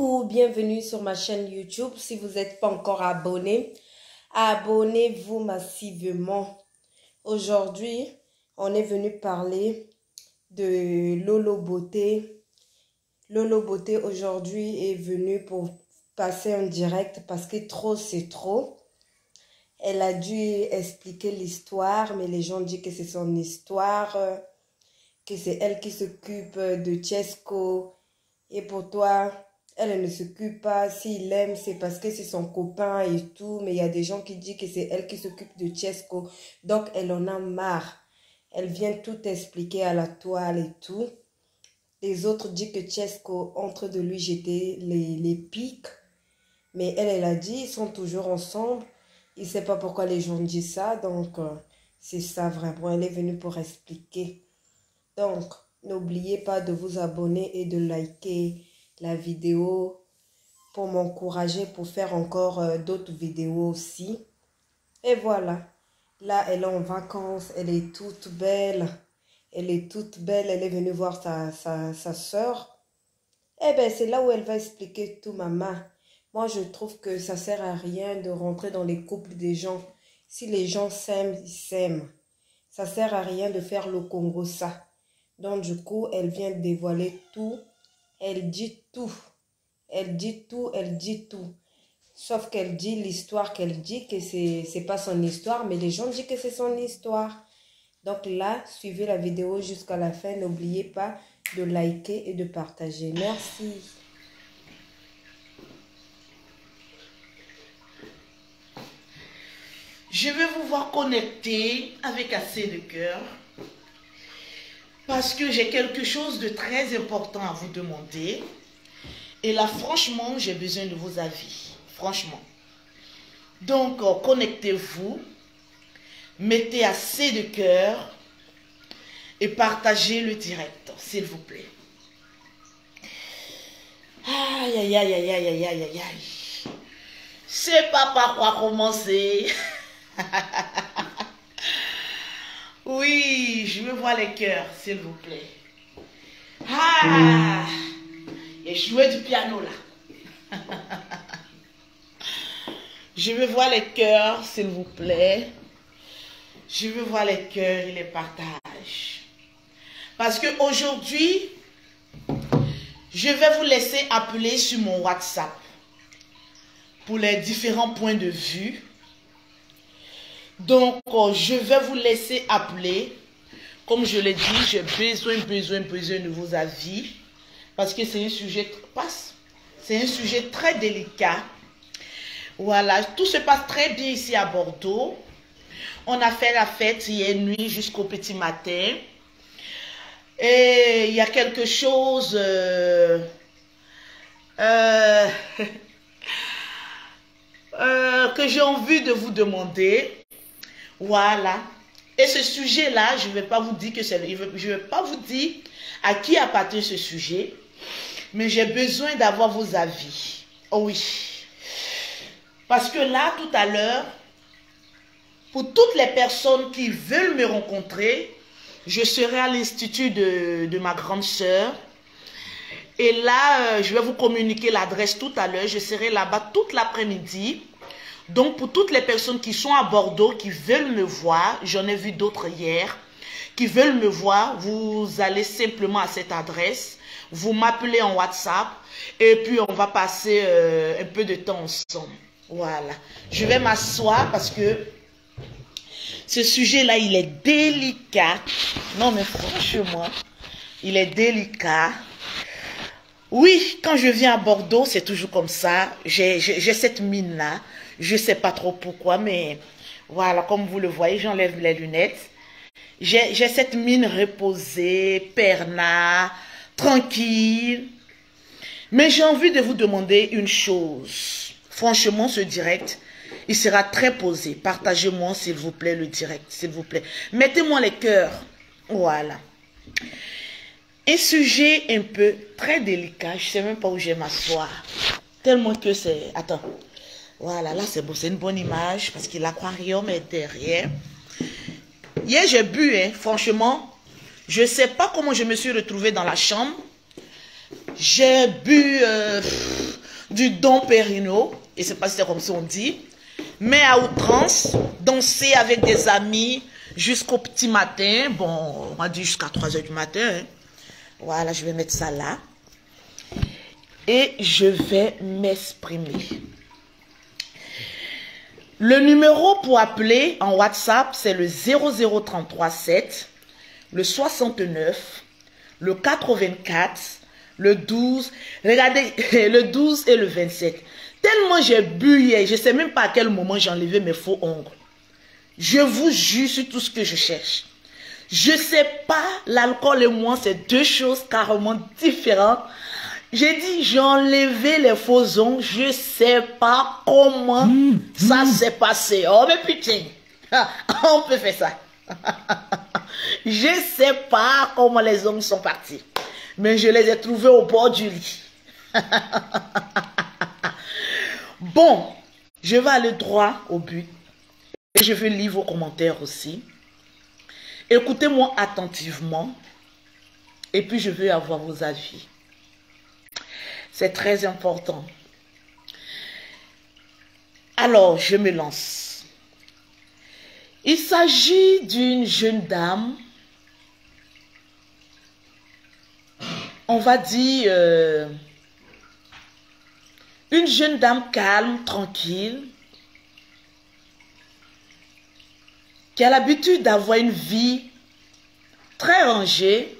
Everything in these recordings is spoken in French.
Coucou, bienvenue sur ma chaîne YouTube. Si vous n'êtes pas encore abonné, abonnez-vous massivement. Aujourd'hui, on est venu parler de Lolo Beauté. Lolo Beauté aujourd'hui est venue pour passer en direct parce que trop c'est trop. Elle a dû expliquer l'histoire, mais les gens disent que c'est son histoire, que c'est elle qui s'occupe de Chesco. Et pour toi, elle ne s'occupe pas. S'il aime, c'est parce que c'est son copain et tout. Mais il y a des gens qui disent que c'est elle qui s'occupe de Chesco. Donc, elle en a marre. Elle vient tout expliquer à la toile et tout. Les autres disent que Chesco, entre de lui jeter les pics. Mais elle a dit, ils sont toujours ensemble. Il ne sait pas pourquoi les gens disent ça. Donc, c'est ça vraiment. Elle est venue pour expliquer. Donc, n'oubliez pas de vous abonner et de liker la vidéo pour m'encourager pour faire encore d'autres vidéos aussi. Et voilà. Là, elle est en vacances. Elle est toute belle. Elle est toute belle. Elle est venue voir sa soeur. Eh bien, c'est là où elle va expliquer tout, maman. Moi, je trouve que ça ne sert à rien de rentrer dans les couples des gens. Si les gens s'aiment, ils s'aiment. Ça ne sert à rien de faire le Congo ça. Donc, du coup, elle vient dévoiler tout. Elle dit tout. Elle dit tout, elle dit tout. Sauf qu'elle dit l'histoire qu'elle dit, que c'est pas son histoire, mais les gens disent que c'est son histoire. Donc là, suivez la vidéo jusqu'à la fin. N'oubliez pas de liker et de partager. Merci. Je vais vous voir connecter avec assez de cœur. Parce que j'ai quelque chose de très important à vous demander. Et là, franchement, j'ai besoin de vos avis. Franchement. Donc, connectez-vous. Mettez assez de cœur. Et partagez le direct, s'il vous plaît. Aïe, aïe, aïe, aïe, aïe, aïe, aïe, aïe, aïe. C'est pas par quoi commencer. Oui, je veux voir les cœurs, s'il vous plaît. Ah, et jouer du piano là. Je veux voir les cœurs, s'il vous plaît. Je veux voir les cœurs et les partages. Parce que aujourd'hui, je vais vous laisser appeler sur mon WhatsApp pour les différents points de vue. Donc, je vais vous laisser appeler. Comme je l'ai dit, j'ai besoin de vos avis. Parce que c'est un sujet, c'est un sujet très délicat. Voilà, tout se passe très bien ici à Bordeaux. On a fait la fête hier nuit jusqu'au petit matin. Et il y a quelque chose... que j'ai envie de vous demander. Voilà. Et ce sujet-là, je ne vais pas vous dire que c'est... Je ne vais pas vous dire à qui appartient ce sujet. Mais j'ai besoin d'avoir vos avis. Oh oui. Parce que là, tout à l'heure, pour toutes les personnes qui veulent me rencontrer, je serai à l'institut de ma grande sœur. Et là, je vais vous communiquer l'adresse tout à l'heure. Je serai là-bas toute l'après-midi. Donc, pour toutes les personnes qui sont à Bordeaux, qui veulent me voir, j'en ai vu d'autres hier, qui veulent me voir, vous allez simplement à cette adresse, vous m'appelez en WhatsApp, et puis on va passer un peu de temps ensemble. Voilà. Je vais m'asseoir parce que ce sujet-là, il est délicat. Non, mais franchement, il est délicat. Oui, quand je viens à Bordeaux, c'est toujours comme ça. J'ai cette mine-là. Je ne sais pas trop pourquoi, mais voilà, comme vous le voyez, j'enlève les lunettes. J'ai cette mine reposée, perna, tranquille. Mais j'ai envie de vous demander une chose. Franchement, ce direct, il sera très posé. Partagez-moi, s'il vous plaît, le direct, s'il vous plaît. Mettez-moi les cœurs. Voilà. Un sujet un peu très délicat. Je ne sais même pas où je vais m'asseoir. Tellement que c'est... Attends. Voilà, là c'est beau. C'est une bonne image parce que l'aquarium est derrière. Hier, j'ai bu, hein, franchement. Je ne sais pas comment je me suis retrouvée dans la chambre. J'ai bu du Dom Pérignon, et c'est pas si c'est comme ça on dit, mais à outrance, danser avec des amis jusqu'au petit matin. Bon, on va dire jusqu'à 3 h du matin. Hein. Voilà, je vais mettre ça là. Et je vais m'exprimer. Le numéro pour appeler en WhatsApp, c'est le 00337, le 69, le 84, le 12. Regardez, le 12 et le 27. Tellement j'ai bu hier, je ne sais même pas à quel moment j'ai enlevé mes faux ongles. Je vous jure sur tout ce que je cherche. Je ne sais pas, l'alcool et moi, c'est deux choses carrément différentes. J'ai dit, j'ai enlevé les faux ongles, je ne sais pas comment ça s'est passé. Oh, mais putain, on peut faire ça. Je ne sais pas comment les ongles sont partis, mais je les ai trouvés au bord du lit. Bon, je vais aller droit au but et je vais lire vos commentaires aussi. Écoutez-moi attentivement et puis je veux avoir vos avis. C'est très important. Alors, je me lance. Il s'agit d'une jeune dame, on va dire, une jeune dame calme, tranquille, qui a l'habitude d'avoir une vie très rangée,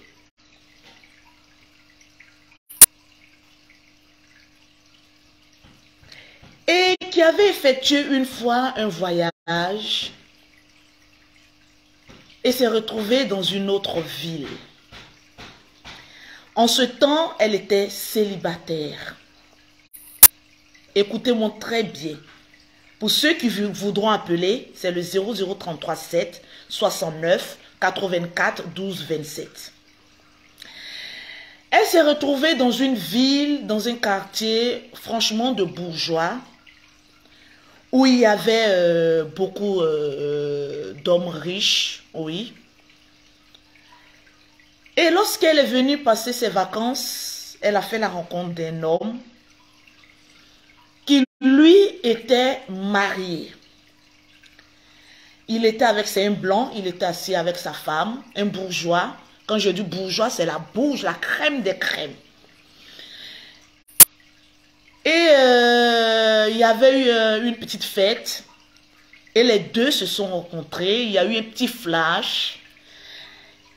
et qui avait effectué une fois un voyage et s'est retrouvée dans une autre ville. En ce temps, elle était célibataire. Écoutez-moi très bien. Pour ceux qui voudront appeler, c'est le 00337 69 84 12 27. Elle s'est retrouvée dans une ville, dans un quartier franchement de bourgeois, où il y avait beaucoup d'hommes riches, oui. Et lorsqu'elle est venue passer ses vacances, elle a fait la rencontre d'un homme qui, lui, était marié. Il était avec un blanc, il était assis avec sa femme, un bourgeois. Quand je dis bourgeois, c'est la bourge, la crème des crèmes. Et il y avait eu une petite fête. Et les deux se sont rencontrés. Il y a eu un petit flash.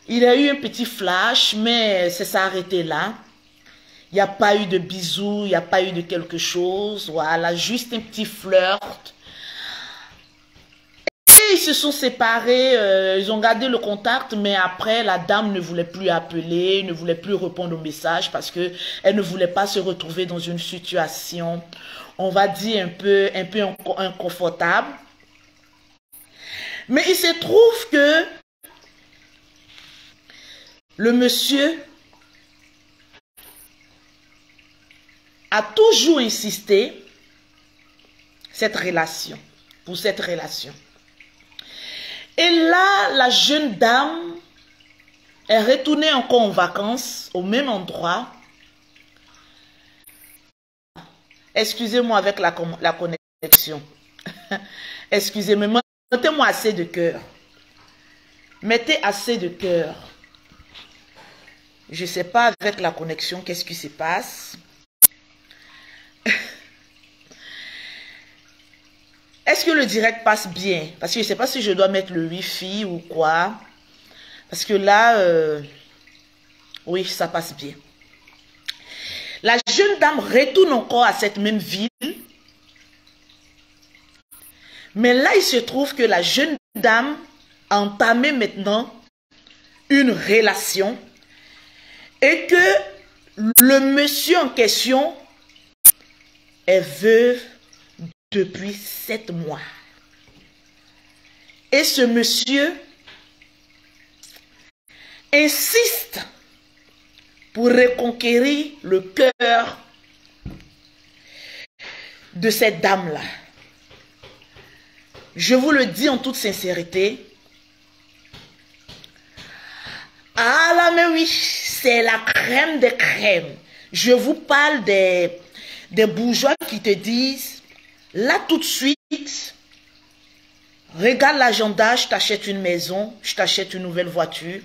Il y a eu un petit flash, mais ça s'est arrêté là. Il n'y a pas eu de bisous, il n'y a pas eu de quelque chose. Voilà, juste un petit flirt. Et ils se sont séparés, ils ont gardé le contact, mais après, la dame ne voulait plus appeler, ne voulait plus répondre aux messages parce qu'elle ne voulait pas se retrouver dans une situation, on va dire, un peu inconfortable. Mais il se trouve que le monsieur a toujours insisté pour cette relation. Et là, la jeune dame est retournée encore en vacances au même endroit. Excusez-moi avec la connexion. Excusez-moi, mettez-moi assez de cœur. Mettez assez de cœur. Je ne sais pas avec la connexion, qu'est-ce qui se passe. Est-ce que le direct passe bien? Parce que je ne sais pas si je dois mettre le Wi-Fi ou quoi. Parce que là, oui, ça passe bien. La jeune dame retourne encore à cette même ville. Mais là, il se trouve que la jeune dame a entamé maintenant une relation. Et que le monsieur en question est veuve depuis 7 mois. Et ce monsieur insiste pour reconquérir le cœur de cette dame-là. Je vous le dis en toute sincérité. Ah là, mais oui, c'est la crème des crèmes. Je vous parle des bourgeois qui te disent, là tout de suite, regarde l'agenda, je t'achète une maison, je t'achète une nouvelle voiture.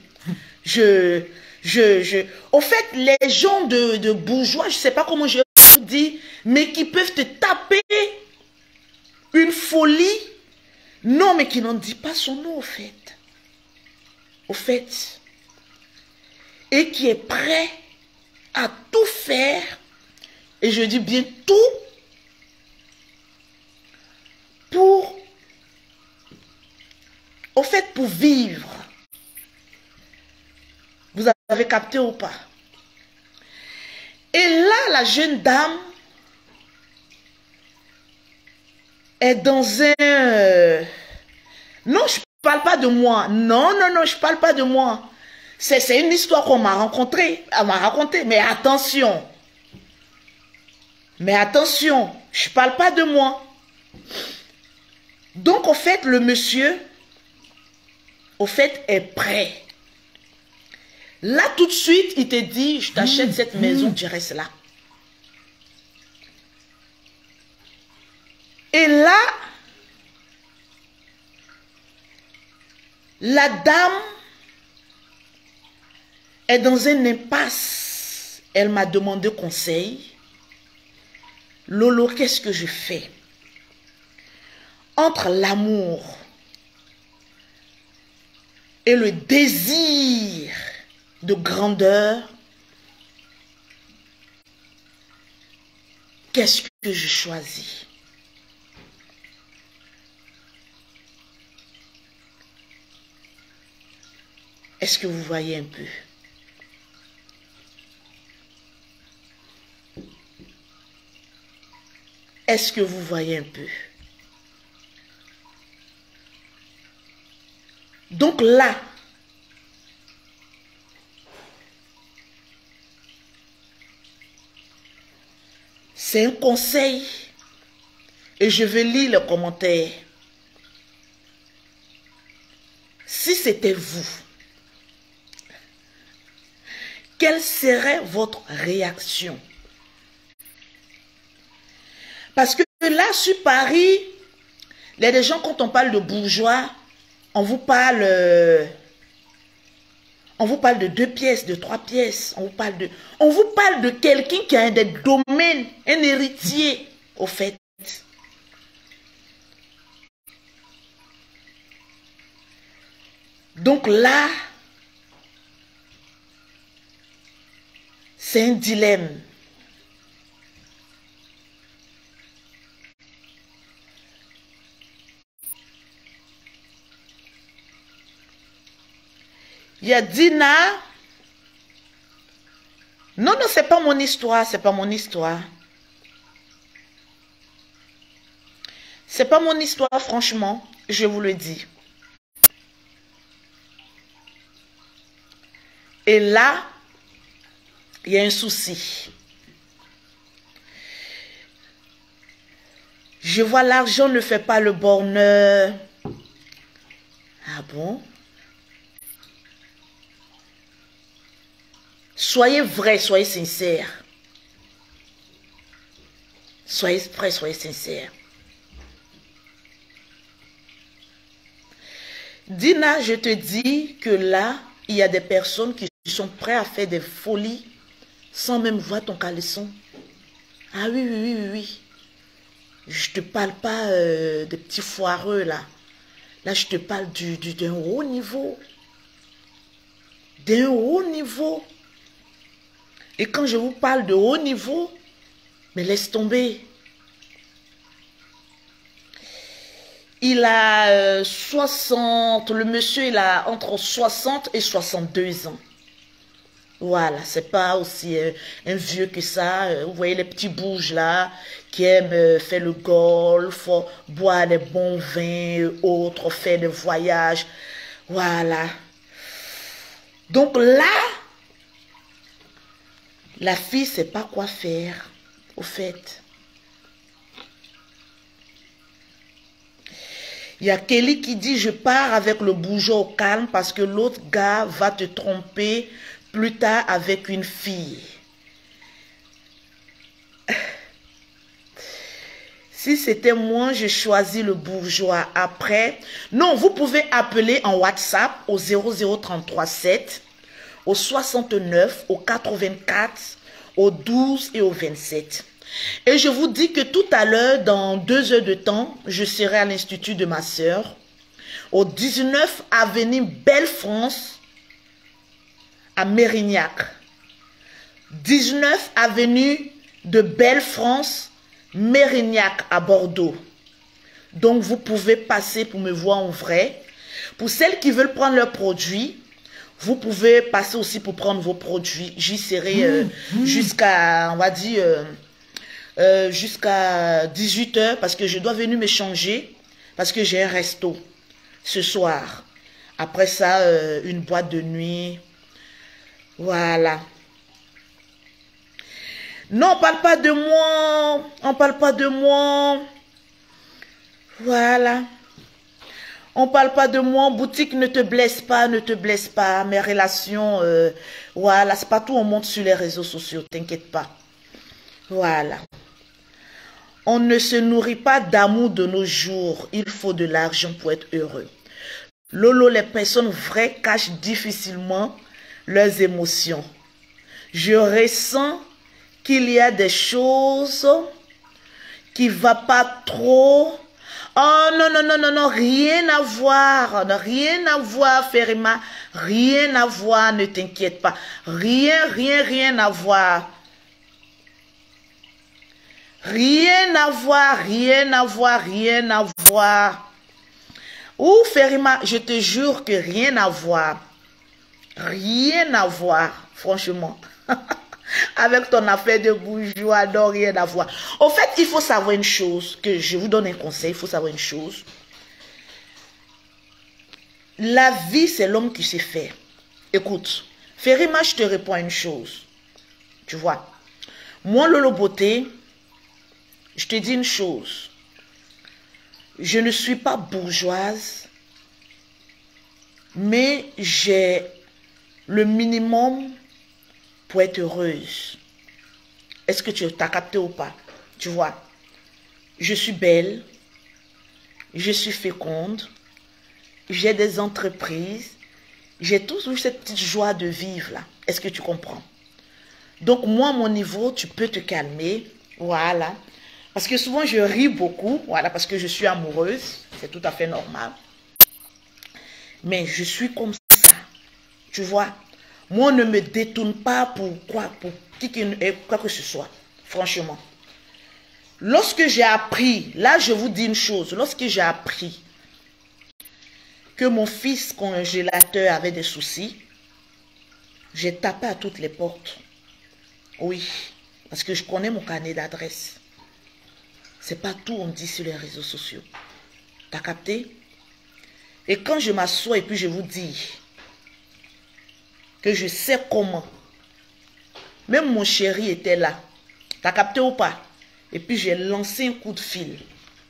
Au fait, les gens de bourgeois, je ne sais pas comment je vous dis, mais qui peuvent te taper une folie. Non, mais qui n'en dit pas son nom, au fait. Au fait. Et qui est prêt à tout faire, et je dis bien tout, pour, au fait, pour vivre. Vous avez capté ou pas? Et là, la jeune dame est dans un... Non, je ne parle pas de moi. Non, non, non, je ne parle pas de moi. C'est une histoire qu'on m'a rencontrée. Elle m'a raconté. Mais attention. Mais attention, je ne parle pas de moi. Donc, au fait, le monsieur, au fait, est prêt. Là, tout de suite, il te dit, je t'achète cette maison, tu restes là. Et là, la dame est dans une impasse. Elle m'a demandé conseil. Lolo, qu'est-ce que je fais? Entre l'amour et le désir de grandeur, qu'est-ce que je choisis? Est-ce que vous voyez un peu? Est-ce que vous voyez un peu? Donc là, c'est un conseil et je vais lire les commentaires. Si c'était vous, quelle serait votre réaction? Parce que là, sur Paris, il y a des gens, quand on parle de bourgeois, on vous parle de 2 pièces, de 3 pièces. On vous parle de quelqu'un qui a des domaines, un héritier, au fait. Donc là, c'est un dilemme. Il y a Dina. Non, non, c'est pas mon histoire, c'est pas mon histoire. C'est pas mon histoire, franchement, je vous le dis. Et là, il y a un souci. Je vois l'argent ne fait pas le bonheur. Ah bon? Soyez vrai, soyez sincère. Soyez vrai, soyez sincère. Dina, je te dis que là, il y a des personnes qui sont prêtes à faire des folies sans même voir ton caleçon. Ah oui, oui, oui, oui, oui. Je te parle pas des petits foireux là. Là, je te parle d'un haut niveau. D'un haut niveau. Et quand je vous parle de haut niveau, mais laisse tomber. Il a 60, le monsieur il a entre 60 et 62 ans. Voilà, c'est pas aussi un vieux que ça. Vous voyez les petits bouges là, qui aiment faire le golf, boire des bons vins, autres, faire des voyages. Voilà. Donc là, la fille ne sait pas quoi faire, au fait. Il y a Kelly qui dit, je pars avec le bourgeois au calme parce que l'autre gars va te tromper plus tard avec une fille. Si c'était moi, je choisis le bourgeois. Après, non, vous pouvez appeler en WhatsApp au 00337, au 69, au 84, au 12 et au 27. Et je vous dis que tout à l'heure, dans 2 heures de temps, je serai à l'Institut de ma sœur, au 19 avenue Belle-France, à Mérignac. 19 avenue de Belle-France, Mérignac à Bordeaux. Donc, vous pouvez passer pour me voir en vrai. Pour celles qui veulent prendre leurs produits, vous pouvez passer aussi pour prendre vos produits. J'y serai jusqu'à, on va dire, jusqu'à 18 h parce que je dois venir me changer parce que j'ai un resto ce soir. Après ça, une boîte de nuit. Voilà. Non, on parle pas de moi. On parle pas de moi. Voilà. On parle pas de moi. Boutique, ne te blesse pas, ne te blesse pas. Mes relations, voilà. C'est pas tout, on monte sur les réseaux sociaux. T'inquiète pas. Voilà. On ne se nourrit pas d'amour de nos jours. Il faut de l'argent pour être heureux. Lolo, les personnes vraies cachent difficilement leurs émotions. Je ressens qu'il y a des choses qui ne vont pas trop. Oh non, non, non, non, non, rien à voir, Ferima, rien à voir, ne t'inquiète pas. Rien à voir. Rien à voir. Ouh, Ferima, je te jure que rien à voir. Rien à voir, franchement. Avec ton affaire de bourgeois, non, rien à voir. Au fait, il faut savoir une chose, que je vous donne un conseil, il faut savoir une chose. La vie, c'est l'homme qui sait faire. Écoute, Ferima, je te réponds à une chose. Tu vois, moi, Lolo Beauté, je te dis une chose. Je ne suis pas bourgeoise, mais j'ai le minimum pour être heureuse. Est-ce que tu t'as capté ou pas? Tu vois, je suis belle, je suis féconde, j'ai des entreprises, j'ai toujours cette petite joie de vivre là. Est-ce que tu comprends? Donc moi, à mon niveau, tu peux te calmer, voilà. Parce que souvent, je ris beaucoup, voilà, parce que je suis amoureuse, c'est tout à fait normal. Mais je suis comme ça, tu vois. Moi, ne me détourne pas pour quoi que ce soit, franchement. Lorsque j'ai appris, là je vous dis une chose, lorsque j'ai appris que mon fils congélateur avait des soucis, j'ai tapé à toutes les portes. Oui, parce que je connais mon carnet d'adresse. C'est pas tout on dit sur les réseaux sociaux. T'as capté? Et quand je m'assois et puis je vous dis que je sais comment, même mon chéri était là. T'as capté ou pas? Et puis j'ai lancé un coup de fil.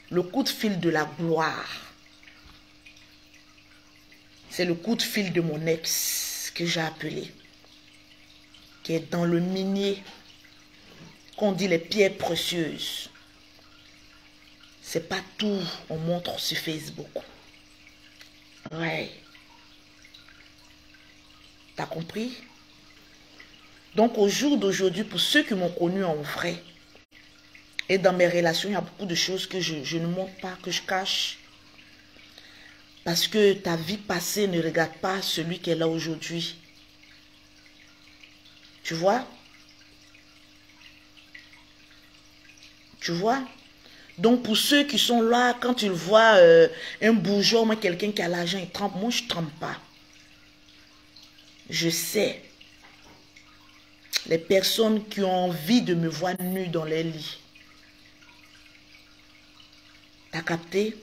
Le coup de fil de la gloire. C'est le coup de fil de mon ex que j'ai appelé. Qui est dans le minier. Qu'on dit les pierres précieuses. C'est pas tout on montre sur Facebook. Ouais. T'as compris? Donc au jour d'aujourd'hui, pour ceux qui m'ont connu en vrai, et dans mes relations, il y a beaucoup de choses que je ne montre pas, que je cache. Parce que ta vie passée ne regarde pas celui qui est là aujourd'hui. Tu vois? Tu vois? Donc pour ceux qui sont là, quand ils voient un bourgeois, moi quelqu'un qui a l'argent, il trempe. Moi je ne trempe pas. Je sais. Les personnes qui ont envie de me voir nue dans les lits. T'as capté?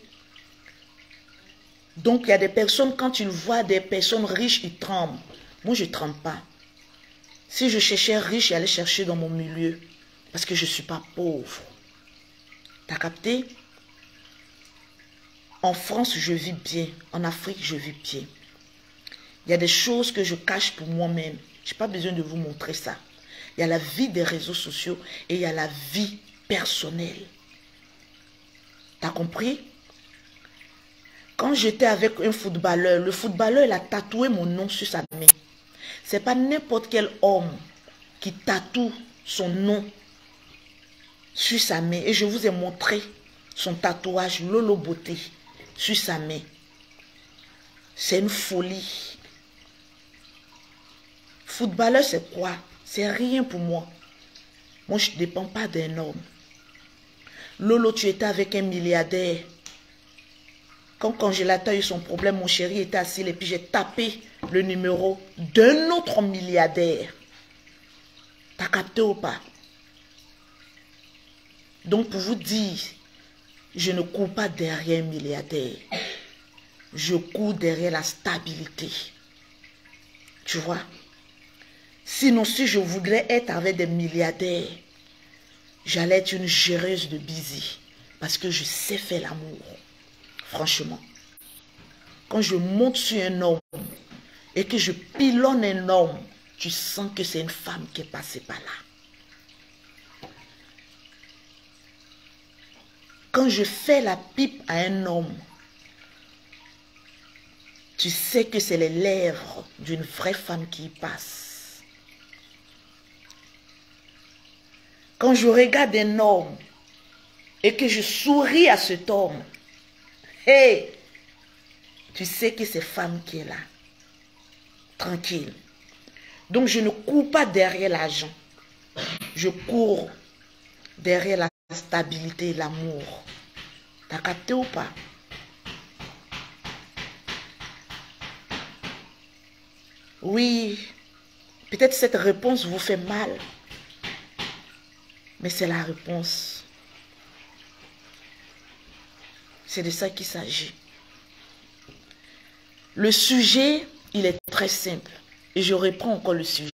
Donc il y a des personnes, quand ils voient des personnes riches, ils tremblent. Moi je ne tremble pas. Si je cherchais riche, j'allais chercher dans mon milieu. Parce que je ne suis pas pauvre. T'as capté? En France, je vis bien. En Afrique, je vis bien. Il y a des choses que je cache pour moi-même. Je n'ai pas besoin de vous montrer ça. Il y a la vie des réseaux sociaux et il y a la vie personnelle. T'as compris? Quand j'étais avec un footballeur, le footballeur, il a tatoué mon nom sur sa main. C'est pas n'importe quel homme qui tatoue son nom sur sa main. Et je vous ai montré son tatouage Lolo Beauté sur sa main. C'est une folie. Footballeur, c'est quoi? C'est rien pour moi. Moi, je ne dépends pas d'un homme. Lolo, tu étais avec un milliardaire. Quand Congélateur a eu son problème, mon chéri était assis et puis j'ai tapé le numéro d'un autre milliardaire. T'as capté ou pas? Donc, pour vous dire, je ne cours pas derrière un milliardaire. Je cours derrière la stabilité. Tu vois? Sinon, si je voudrais être avec des milliardaires, j'allais être une géreuse de busy. Parce que je sais faire l'amour. Franchement. Quand je monte sur un homme et que je pilonne un homme, tu sens que c'est une femme qui est passée par là. Quand je fais la pipe à un homme, tu sais que c'est les lèvres d'une vraie femme qui y passe. Quand je regarde un homme et que je souris à cet homme, hey, tu sais que c'est femme qui est là. Tranquille. Donc je ne cours pas derrière l'argent. Je cours derrière la stabilité et l'amour. T'as capté ou pas? Oui, peut-être cette réponse vous fait mal. Mais c'est la réponse. C'est de ça qu'il s'agit. Le sujet, il est très simple. Et je reprends encore le sujet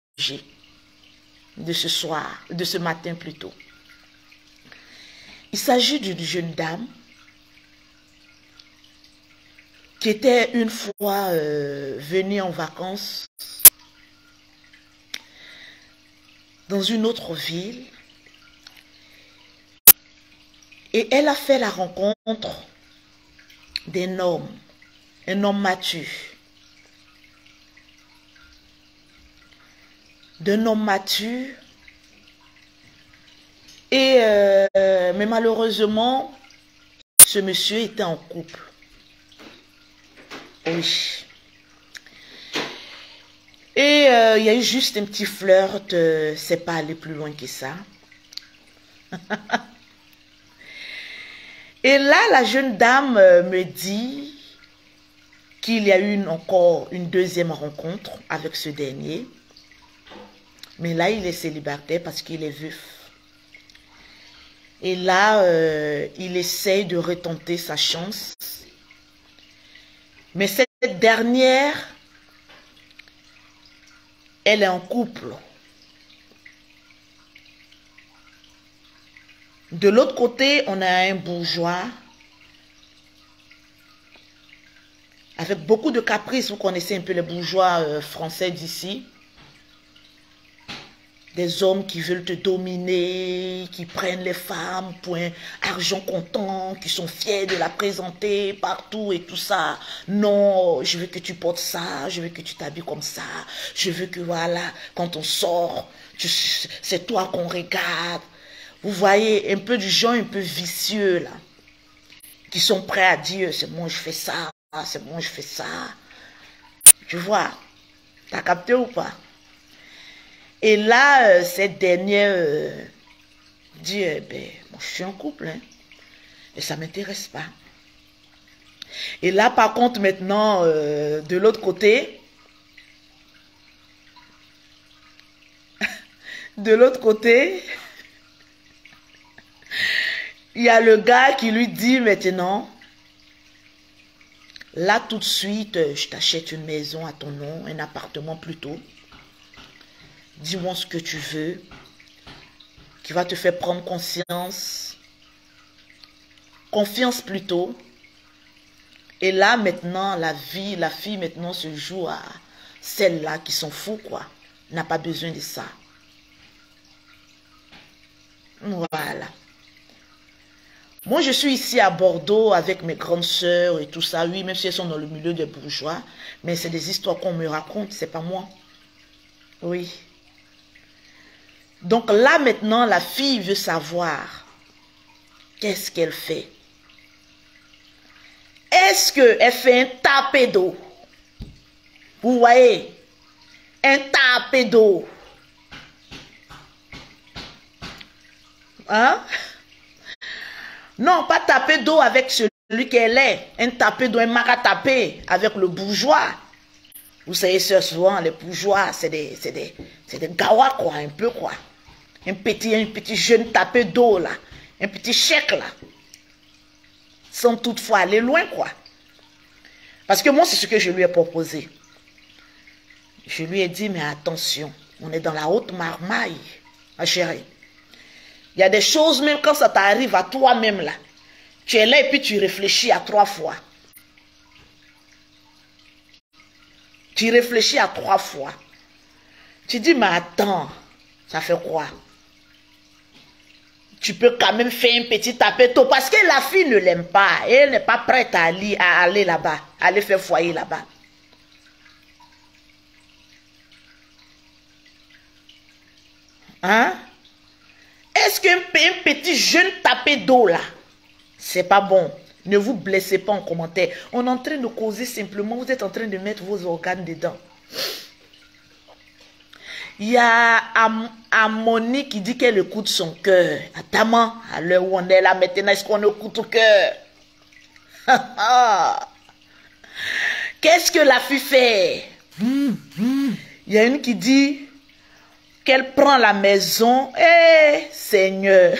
de ce soir, de ce matin plutôt. Il s'agit d'une jeune dame qui était une fois venue en vacances dans une autre ville. Et elle a fait la rencontre d'un homme, un homme mature. D'un homme mature. Et, mais malheureusement, ce monsieur était en couple. Oui. Et il y a eu juste un petit flirt, c'est pas aller plus loin que ça. Et là, la jeune dame me dit qu'il y a eu encore une deuxième rencontre avec ce dernier. Mais là, il est célibataire parce qu'il est veuf. Et là, il essaye de retenter sa chance. Mais cette dernière, elle est en couple. De l'autre côté, on a un bourgeois avec beaucoup de caprices. Vous connaissez un peu les bourgeois français d'ici. Des hommes qui veulent te dominer, qui prennent les femmes pour un argent comptant, qui sont fiers de la présenter partout et tout ça. Non, je veux que tu portes ça, je veux que tu t'habilles comme ça, je veux que voilà, quand on sort, c'est toi qu'on regarde. Vous voyez, un peu du genre un peu vicieux là, qui sont prêts à dire, c'est moi je fais ça, c'est moi je fais ça. Tu vois, t'as capté ou pas? Et là, cette dernière dit, ben, moi, je suis en couple, hein, et ça ne m'intéresse pas. Et là, par contre, maintenant, de l'autre côté, il y a le gars qui lui dit maintenant, là, tout de suite, je t'achète une maison à ton nom, un appartement plutôt. Dis-moi ce que tu veux, qui va te faire prendre conscience. Confiance plutôt. Et là, maintenant, la fille maintenant se joue à celles-là qui sont fous, quoi. N'a pas besoin de ça. Voilà. Moi, je suis ici à Bordeaux avec mes grandes sœurs et tout ça. Oui, même si elles sont dans le milieu des bourgeois. Mais c'est des histoires qu'on me raconte, c'est pas moi. Oui. Donc là, maintenant, la fille veut savoir qu'est-ce qu'elle fait. Est-ce qu'elle fait un tapé d'eau? Vous voyez? Un tapé d'eau. Hein? Non, pas taper d'eau avec celui qu'elle est. Un tapé d'eau, un maratapé avec le bourgeois. Vous savez, souvent, les bourgeois, c'est des gawas, quoi, un peu, quoi. Un petit jeune tapé d'eau, là. Un petit chèque, là. Sans toutefois aller loin, quoi. Parce que moi, c'est ce que je lui ai proposé. Je lui ai dit, mais attention, on est dans la haute marmaille, ma chérie. Il y a des choses, même quand ça t'arrive à toi-même, là. Tu es là et puis tu réfléchis à 3 fois. Tu réfléchis à 3 fois. Tu dis, mais attends, ça fait quoi? Tu peux quand même faire un petit tapetto parce que la fille ne l'aime pas. Et elle n'est pas prête à aller là-bas, à aller faire foyer là-bas. Hein? Est-ce qu'un petit jeune tapé d'eau là, c'est pas bon? Ne vous blessez pas en commentaire. On est en train de causer simplement, vous êtes en train de mettre vos organes dedans. Il y a Amoni qui dit qu'elle écoute son cœur. Attends, à l'heure où on est là maintenant, est-ce qu'on écoute au cœur? Qu'est-ce que la fille fait? Il y a une qui dit qu'elle prend la maison. Eh, Seigneur!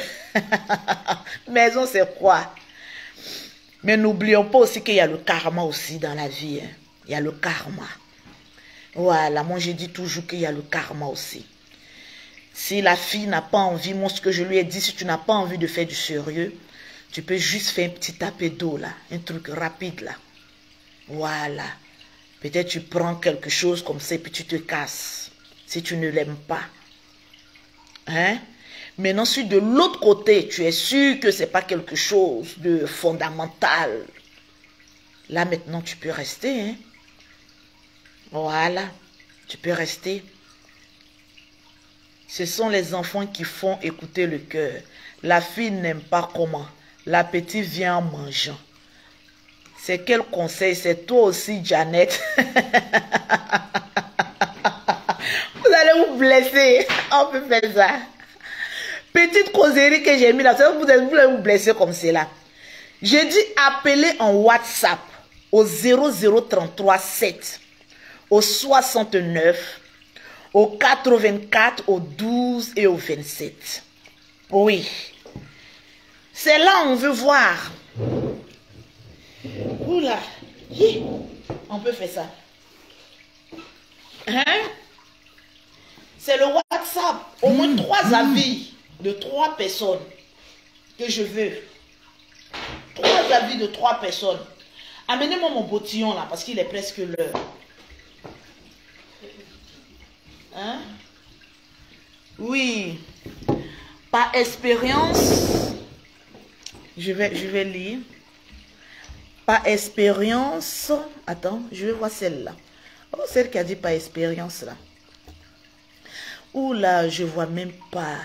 Maison, c'est quoi? Mais n'oublions pas aussi qu'il y a le karma aussi dans la vie. Hein. Il y a le karma. Voilà, moi je dis toujours qu'il y a le karma aussi. Si la fille n'a pas envie, moi ce que je lui ai dit, si tu n'as pas envie de faire du sérieux, tu peux juste faire un petit tapé d'eau là, un truc rapide là. Voilà. Peut-être tu prends quelque chose comme ça et puis tu te casses. Si tu ne l'aimes pas. Hein? Maintenant, si de l'autre côté, tu es sûr que ce n'est pas quelque chose de fondamental, là maintenant tu peux rester. Hein? Voilà, tu peux rester. Ce sont les enfants qui font écouter le cœur. La fille n'aime pas comment. L'appétit vient en mangeant. C'est quel conseil? C'est toi aussi, Janet. Vous allez vous blesser. On peut faire ça. Petite causerie que j'ai mis là. Vous allez vous blesser comme cela. J'ai dit appeler en WhatsApp au 0033 7. Au 69, au 84, au 12 et au 27. Oui. C'est là on veut voir. Oula. On peut faire ça. Hein? C'est le WhatsApp. Au moins 3 avis de 3 personnes que je veux. 3 avis de 3 personnes. Amenez-moi mon bottillon là parce qu'il est presque l'heure. Hein? Oui. Par expérience, je vais lire. Par expérience, attends, je vais voir celle-là. Oh, celle qui a dit par expérience là. Oula, je vois même pas.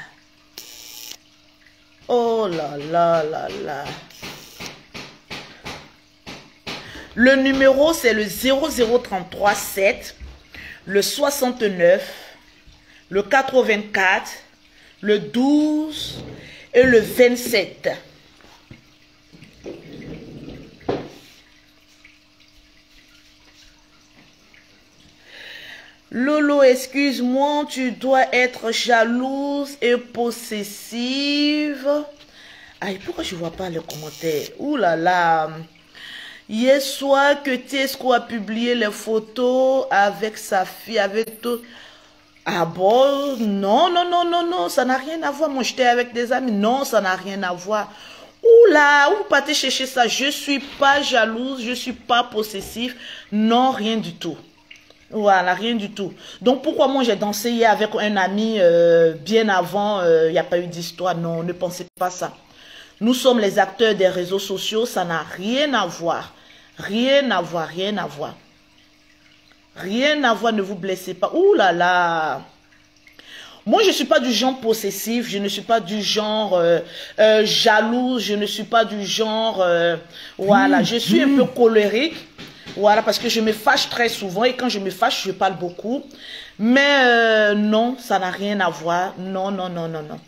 Oh là là là là. Le numéro c'est le 0033 7. Le 69, le 84, le 12 et le 27. Lolo, excuse-moi, tu dois être jalouse et possessive. Aïe, pourquoi je ne vois pas les commentaires? Ouh là là. Hier soir, que Tiesco a publié les photos avec sa fille, avec tout. Ah bon? Non, non, non, non, non, ça n'a rien à voir. Moi, j'étais avec des amis. Non, ça n'a rien à voir. Oula, où partez chercher ça? Je ne suis pas jalouse, je ne suis pas possessive. Non, rien du tout. Voilà, rien du tout. Donc, pourquoi moi j'ai dansé hier avec un ami bien avant, il n'y a pas eu d'histoire? Non, ne pensez pas ça. Nous sommes les acteurs des réseaux sociaux, ça n'a rien à voir. Rien à voir, rien à voir. Rien à voir, ne vous blessez pas. Ouh là là. Moi, je ne suis pas du genre possessif, je ne suis pas du genre jalouse, je ne suis pas du genre... voilà, je suis un peu colérique. Voilà, parce que je me fâche très souvent et quand je me fâche, je parle beaucoup. Mais non, ça n'a rien à voir. Non, non, non, non, non.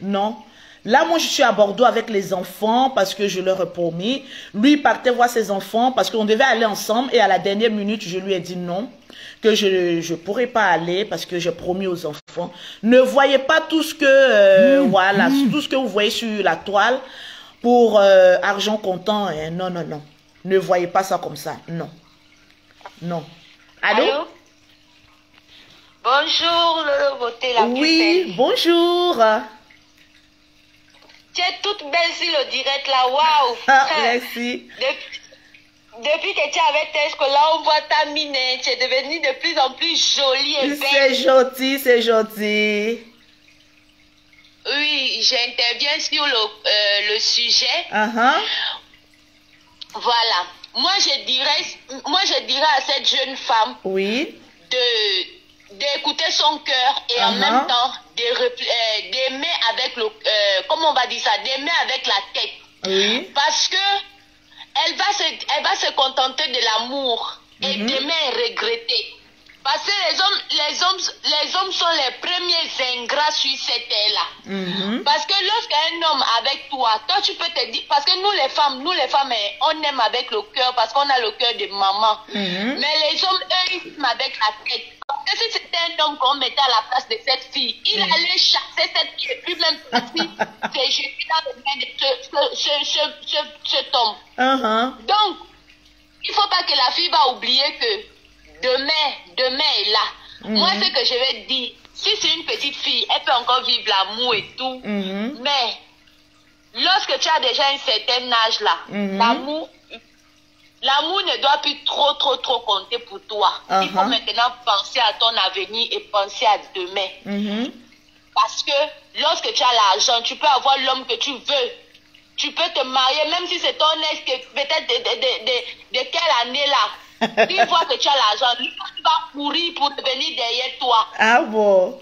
Non. Là, moi, je suis à Bordeaux avec les enfants parce que je leur ai promis. Lui, il partait voir ses enfants parce qu'on devait aller ensemble. Et à la dernière minute, je lui ai dit non, que je ne pourrais pas aller parce que j'ai promis aux enfants. Ne voyez pas tout ce que, voilà, tout ce que vous voyez sur la toile pour argent comptant. Hein. Non, non, non. Ne voyez pas ça comme ça. Non. Non. Allô? Allô? Bonjour, Lolo Beauté, la plus belle. Oui, bonjour. Tu es toute belle sur le direct là, waouh! Ah, merci. Depuis que tu es avec Tesco, là on voit ta mine, hein. Tu es devenue de plus en plus jolie et belle. C'est gentil, c'est gentil. Oui, j'interviens sur le sujet. Voilà. Moi je dirais à cette jeune femme Oui. d'écouter son cœur et en même temps d'aimer avec le comment on va dire ça, d'aimer avec la tête. Oui. Parce que elle va se contenter de l'amour et d'aimer et regretter. Parce que les hommes sont les premiers ingrats sur cette terre-là. Parce que lorsqu'un homme avec toi tu peux te dire, parce que nous les femmes, on aime avec le cœur parce qu'on a le cœur de maman. Mais les hommes, eux, ils aiment avec la tête. Parce que si c'était un homme qu'on mettait à la place de cette fille, il allait chasser cette fille. Et puis même cette fille, c'est jeté dans les mains de cet homme. Donc, il ne faut pas que la fille va oublier que demain est là. Moi, ce que je vais dire, si c'est une petite fille, elle peut encore vivre l'amour et tout. Mais, lorsque tu as déjà un certain âge là, l'amour ne doit plus trop compter pour toi. Il faut maintenant penser à ton avenir et penser à demain. Parce que lorsque tu as l'argent, tu peux avoir l'homme que tu veux. Tu peux te marier, même si c'est ton ex, peut-être de quelle année là. Il voit que tu as l'argent, lui il va courir pour venir derrière toi. Ah bon?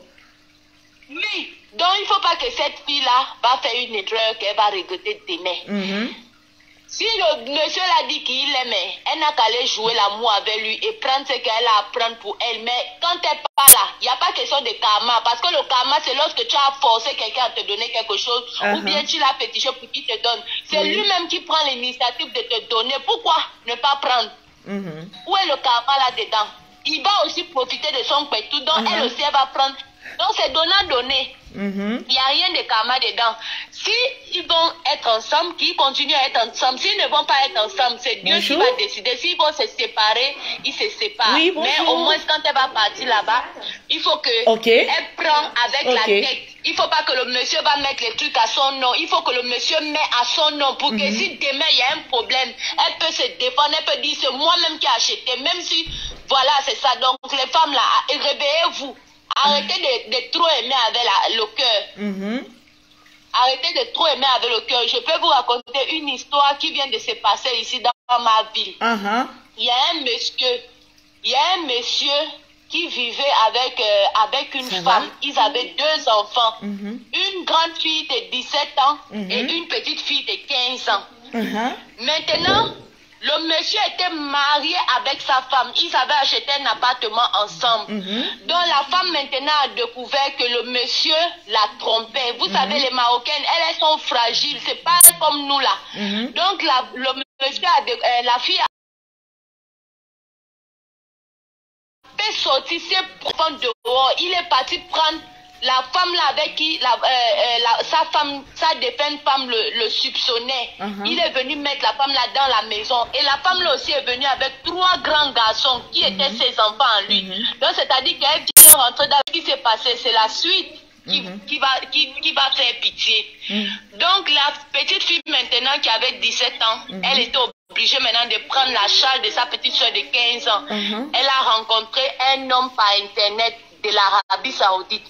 Oui, donc il ne faut pas que cette fille-là va faire une erreur qu'elle va regretter demain. Si le monsieur l'a dit qu'il l'aimait, elle n'a qu'à aller jouer l'amour avec lui et prendre ce qu'elle a à prendre pour elle. Mais quand elle n'est pas là, il n'y a pas question de karma. Parce que le karma, c'est lorsque tu as forcé quelqu'un à te donner quelque chose ou bien tu l'as pétiché pour qu'il te donne. C'est lui-même qui prend l'initiative de te donner. Pourquoi ne pas prendre? Où est le karma là-dedans? Il va aussi profiter de son pétou, donc elle aussi elle va prendre. Donc c'est donnant-donner. Il n'y a rien de karma dedans. Si ils vont être ensemble, qu'ils continuent à être ensemble. S'ils ne vont pas être ensemble, c'est Dieu qui va décider. S'ils vont se séparer, ils se séparent. Oui, mais au moins quand elle va partir là-bas, il faut que elle prend avec la tête. Il ne faut pas que le monsieur va mettre les trucs à son nom. Il faut que le monsieur mette à son nom pour que si demain il y a un problème, elle peut se défendre. Elle peut dire c'est moi-même qui ai acheté. Même si, voilà, c'est ça. Donc les femmes là, réveillez-vous. Arrêtez de trop aimer avec le cœur. Arrêtez de trop aimer avec le cœur. Je peux vous raconter une histoire qui vient de se passer ici dans ma ville. Il y a un monsieur qui vivait avec une femme. Ils avaient 2 enfants. Une grande fille de 17 ans et une petite fille de 15 ans. Maintenant, le monsieur était marié avec sa femme. Ils avaient acheté un appartement ensemble. Donc la femme maintenant a découvert que le monsieur la trompait. Vous savez, les Marocaines, elles sont fragiles. C'est pas comme nous là. Donc le monsieur la fille a fait sortir ses enfants dehors. Il est parti prendre la femme là avec qui sa défunte femme le soupçonnait. Il est venu mettre la femme là dans la maison. Et la femme là aussi est venue avec 3 grands garçons qui étaient ses enfants en lui. Donc c'est-à-dire qu'elle vient rentrer dans ce qui s'est passé. C'est la suite qui va faire pitié. Donc la petite fille maintenant qui avait 17 ans, elle était obligée maintenant de prendre la charge de sa petite soeur de 15 ans. Elle a rencontré un homme par internet de l'Arabie Saoudite.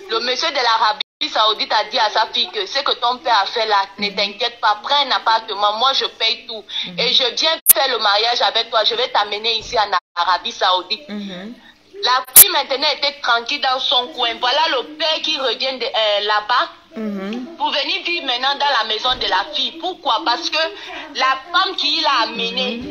Le monsieur de l'Arabie Saoudite a dit à sa fille que ce que ton père a fait là, ne t'inquiète pas, prends un appartement, moi je paye tout. Et je viens faire le mariage avec toi, je vais t'amener ici en Arabie Saoudite. La fille maintenant était tranquille dans son coin. Voilà le père qui revient là-bas pour venir vivre maintenant dans la maison de la fille. Pourquoi? Parce que la femme qui l'a amenée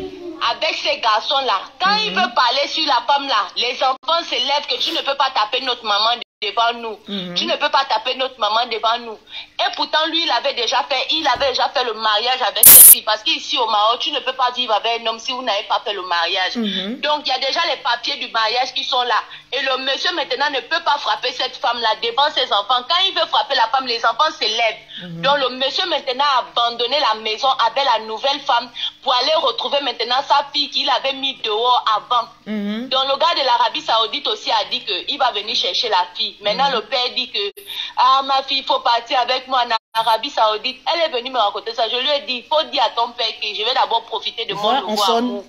avec ces garçons-là, quand il veut parler sur la femme-là, les enfants se lèvent que tu ne peux pas taper notre maman devant nous. Tu ne peux pas taper notre maman devant nous. Et pourtant, lui, il avait déjà fait le mariage avec cette fille. Parce qu'ici au Maroc, tu ne peux pas vivre avec un homme si vous n'avez pas fait le mariage. Donc, il y a déjà les papiers du mariage qui sont là. Et le monsieur maintenant ne peut pas frapper cette femme-là devant ses enfants. Quand il veut frapper la femme, les enfants se lèvent. Donc, le monsieur maintenant a abandonné la maison avec la nouvelle femme pour aller retrouver maintenant sa fille qu'il avait mis dehors avant. Donc, le gars de l'Arabie Saoudite aussi a dit qu'il va venir chercher la fille. Maintenant, le père dit que, ah, ma fille, il faut partir avec moi en Arabie Saoudite. Elle est venue me raconter ça. Je lui ai dit, il faut dire à ton père que je vais d'abord profiter de mon nouveau amour.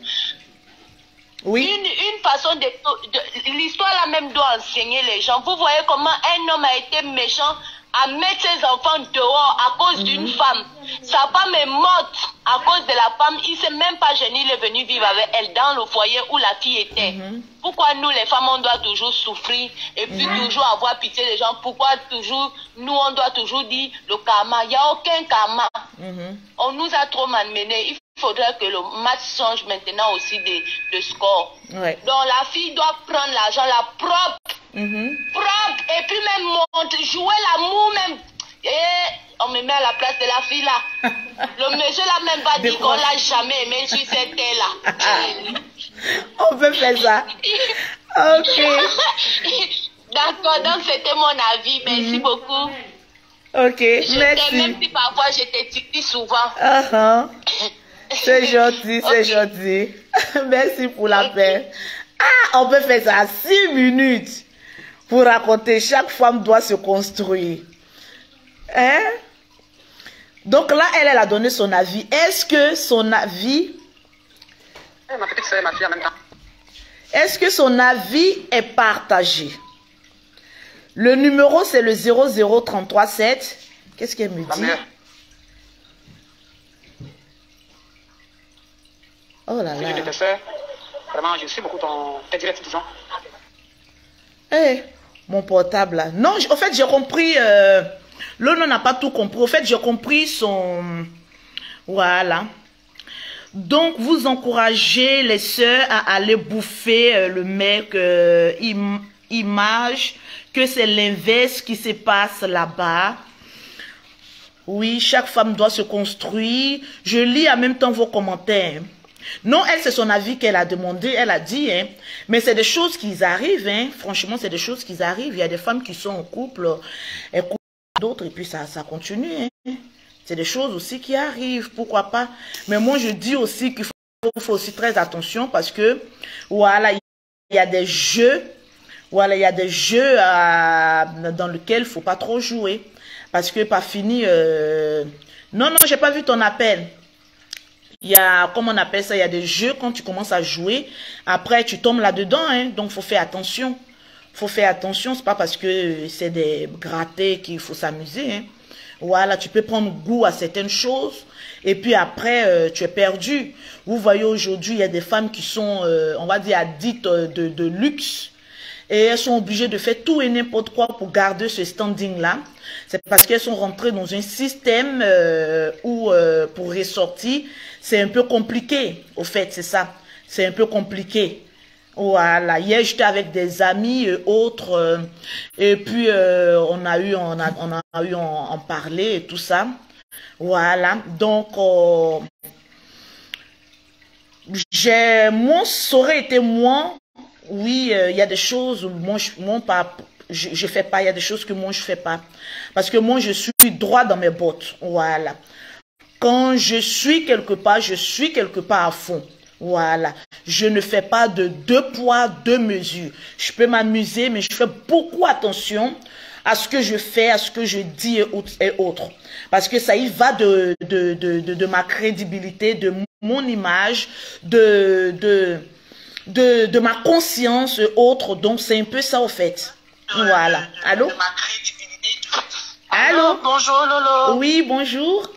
Oui. Une façon de l'histoire là même doit enseigner les gens. Vous voyez comment un homme a été méchant à mettre ses enfants dehors à cause d'une femme. Sa femme est morte à cause de la femme. Il ne s'est même pas gêné, il est venu vivre avec elle dans le foyer où la fille était. Pourquoi nous les femmes on doit toujours souffrir et puis toujours avoir pitié des gens? Pourquoi toujours nous on doit toujours dire le karma? Il n'y a aucun karma. On nous a trop malmenés. Il faudrait que le match change maintenant aussi de score. Donc la fille doit prendre l'argent, la propre. Propre, et puis même jouer l'amour même. Et on me met à la place de la fille là. Le monsieur là même va dire qu'on l'a jamais aimé sur cette terre là. On peut faire ça. Ok. D'accord, donc c'était mon avis. Merci beaucoup. Ok, merci. Même si parfois je t'étudie souvent. C'est gentil, c'est gentil. Merci pour l'appel. Ah, on peut faire ça à 6 minutes. Pour raconter, chaque femme doit se construire. Hein? Donc là, elle a donné son avis. Est-ce que son avis... Ma petite soeur et ma fille en même temps. Est-ce que son avis est partagé? Le numéro, c'est le 00337. Qu'est-ce qu'elle me dit? Oh là là. Je te fais. Vraiment, je suis beaucoup tes directs, disons. Eh, mon portable là. Non, en fait, j'ai compris. L'homme n'a pas tout compris. En fait, j'ai compris son... Voilà. Donc, vous encouragez les sœurs à aller bouffer le mec image, que c'est l'inverse qui se passe là-bas. Oui, chaque femme doit se construire. Je lis en même temps vos commentaires. Non, elle, c'est son avis qu'elle a demandé, elle a dit, hein. Mais c'est des choses qui arrivent, hein. Franchement, c'est des choses qui arrivent. Il y a des femmes qui sont en couple, elles couplent d'autres, et puis ça continue, hein. C'est des choses aussi qui arrivent, pourquoi pas. Mais moi, je dis aussi qu'il faut aussi très attention parce que, voilà, il y a des jeux, voilà, il y a des jeux dans lesquels il ne faut pas trop jouer. Parce que, pas fini, non, j'ai pas vu ton appel. Il y a, comment on appelle ça, il y a des jeux, quand tu commences à jouer, après tu tombes là-dedans, hein, donc il faut faire attention. Il faut faire attention, c'est pas parce que c'est des grattés qu'il faut s'amuser. Hein. Voilà, tu peux prendre goût à certaines choses, et puis après, tu es perdu. Vous voyez aujourd'hui, il y a des femmes qui sont, on va dire, addictes de luxe, et elles sont obligées de faire tout et n'importe quoi pour garder ce standing-là. C'est parce qu'elles sont rentrées dans un système où, pour ressortir, c'est un peu compliqué, au fait, c'est ça. C'est un peu compliqué. Voilà, hier, j'étais avec des amis et autres, et puis on a eu en parler et tout ça. Voilà, donc, ça aurait été moi, oui, il y a des choses, je fais pas, il y a des choses que moi je fais pas. Parce que moi je suis droit dans mes bottes, voilà. Quand je suis quelque part, je suis quelque part à fond. Voilà, je ne fais pas de 2 poids, 2 mesures. Je peux m'amuser, mais je fais beaucoup attention à ce que je fais, à ce que je dis et autres. Parce que ça y va de ma crédibilité, de mon image, de ma conscience et autres. Donc, c'est un peu ça au fait. Voilà. Allô? Allô? Bonjour Lolo. Oui, bonjour.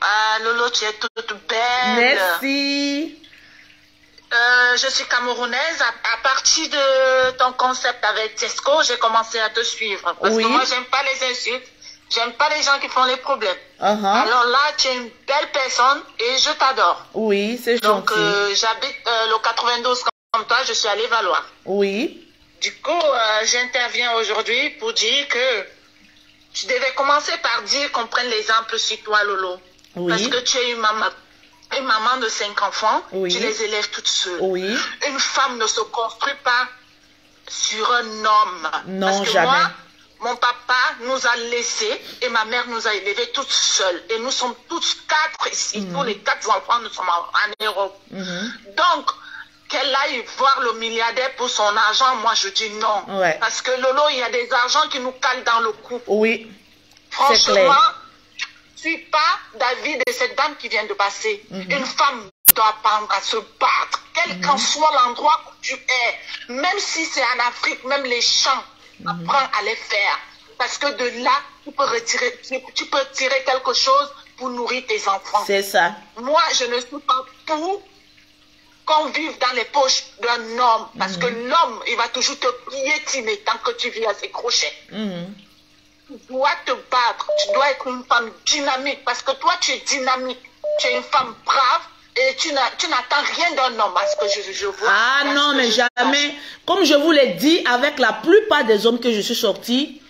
Ah, Lolo, tu es toute belle. Merci. Je suis camerounaise. À partir de ton concept avec Tesco, j'ai commencé à te suivre. Parce que moi, j'aime pas les insultes. J'aime pas les gens qui font les problèmes. Alors là, tu es une belle personne et je t'adore. Oui, c'est gentil. Donc, j'habite le 92 comme toi, je suis à Levallois. Oui. Du coup, j'interviens aujourd'hui pour dire que tu devais commencer par dire qu'on prenne l'exemple sur toi, Lolo. Oui. Parce que tu es une maman de 5 enfants, tu les élèves toutes seules. Oui. Une femme ne se construit pas sur un homme. Non, parce que jamais. Moi, mon papa nous a laissés et ma mère nous a élevés toutes seules. Et nous sommes tous 4 ici. Tous les 4 enfants, nous sommes en Europe. Donc, qu'elle aille voir le milliardaire pour son argent, moi je dis non. Ouais. Parce que Lolo, il y a des argents qui nous calent dans le cou. Oui. Franchement, je ne suis pas d'avis de cette dame qui vient de passer. Une femme doit apprendre à se battre, quel qu'en soit l'endroit où tu es. Même si c'est en Afrique, même les champs, apprends à les faire. Parce que de là, tu peux tirer quelque chose pour nourrir tes enfants. C'est ça. Moi, je ne suis pas pour qu'on vive dans les poches d'un homme. Parce que l'homme, il va toujours te piétiner tant que tu vis à ses crochets. Tu dois te battre. Tu dois être une femme dynamique. Parce que toi, tu es dynamique. Tu es une femme brave. Et tu n'attends rien d'un homme. Parce que je vois. Ah non, mais jamais. Comme je vous l'ai dit, avec la plupart des hommes que je suis sortie,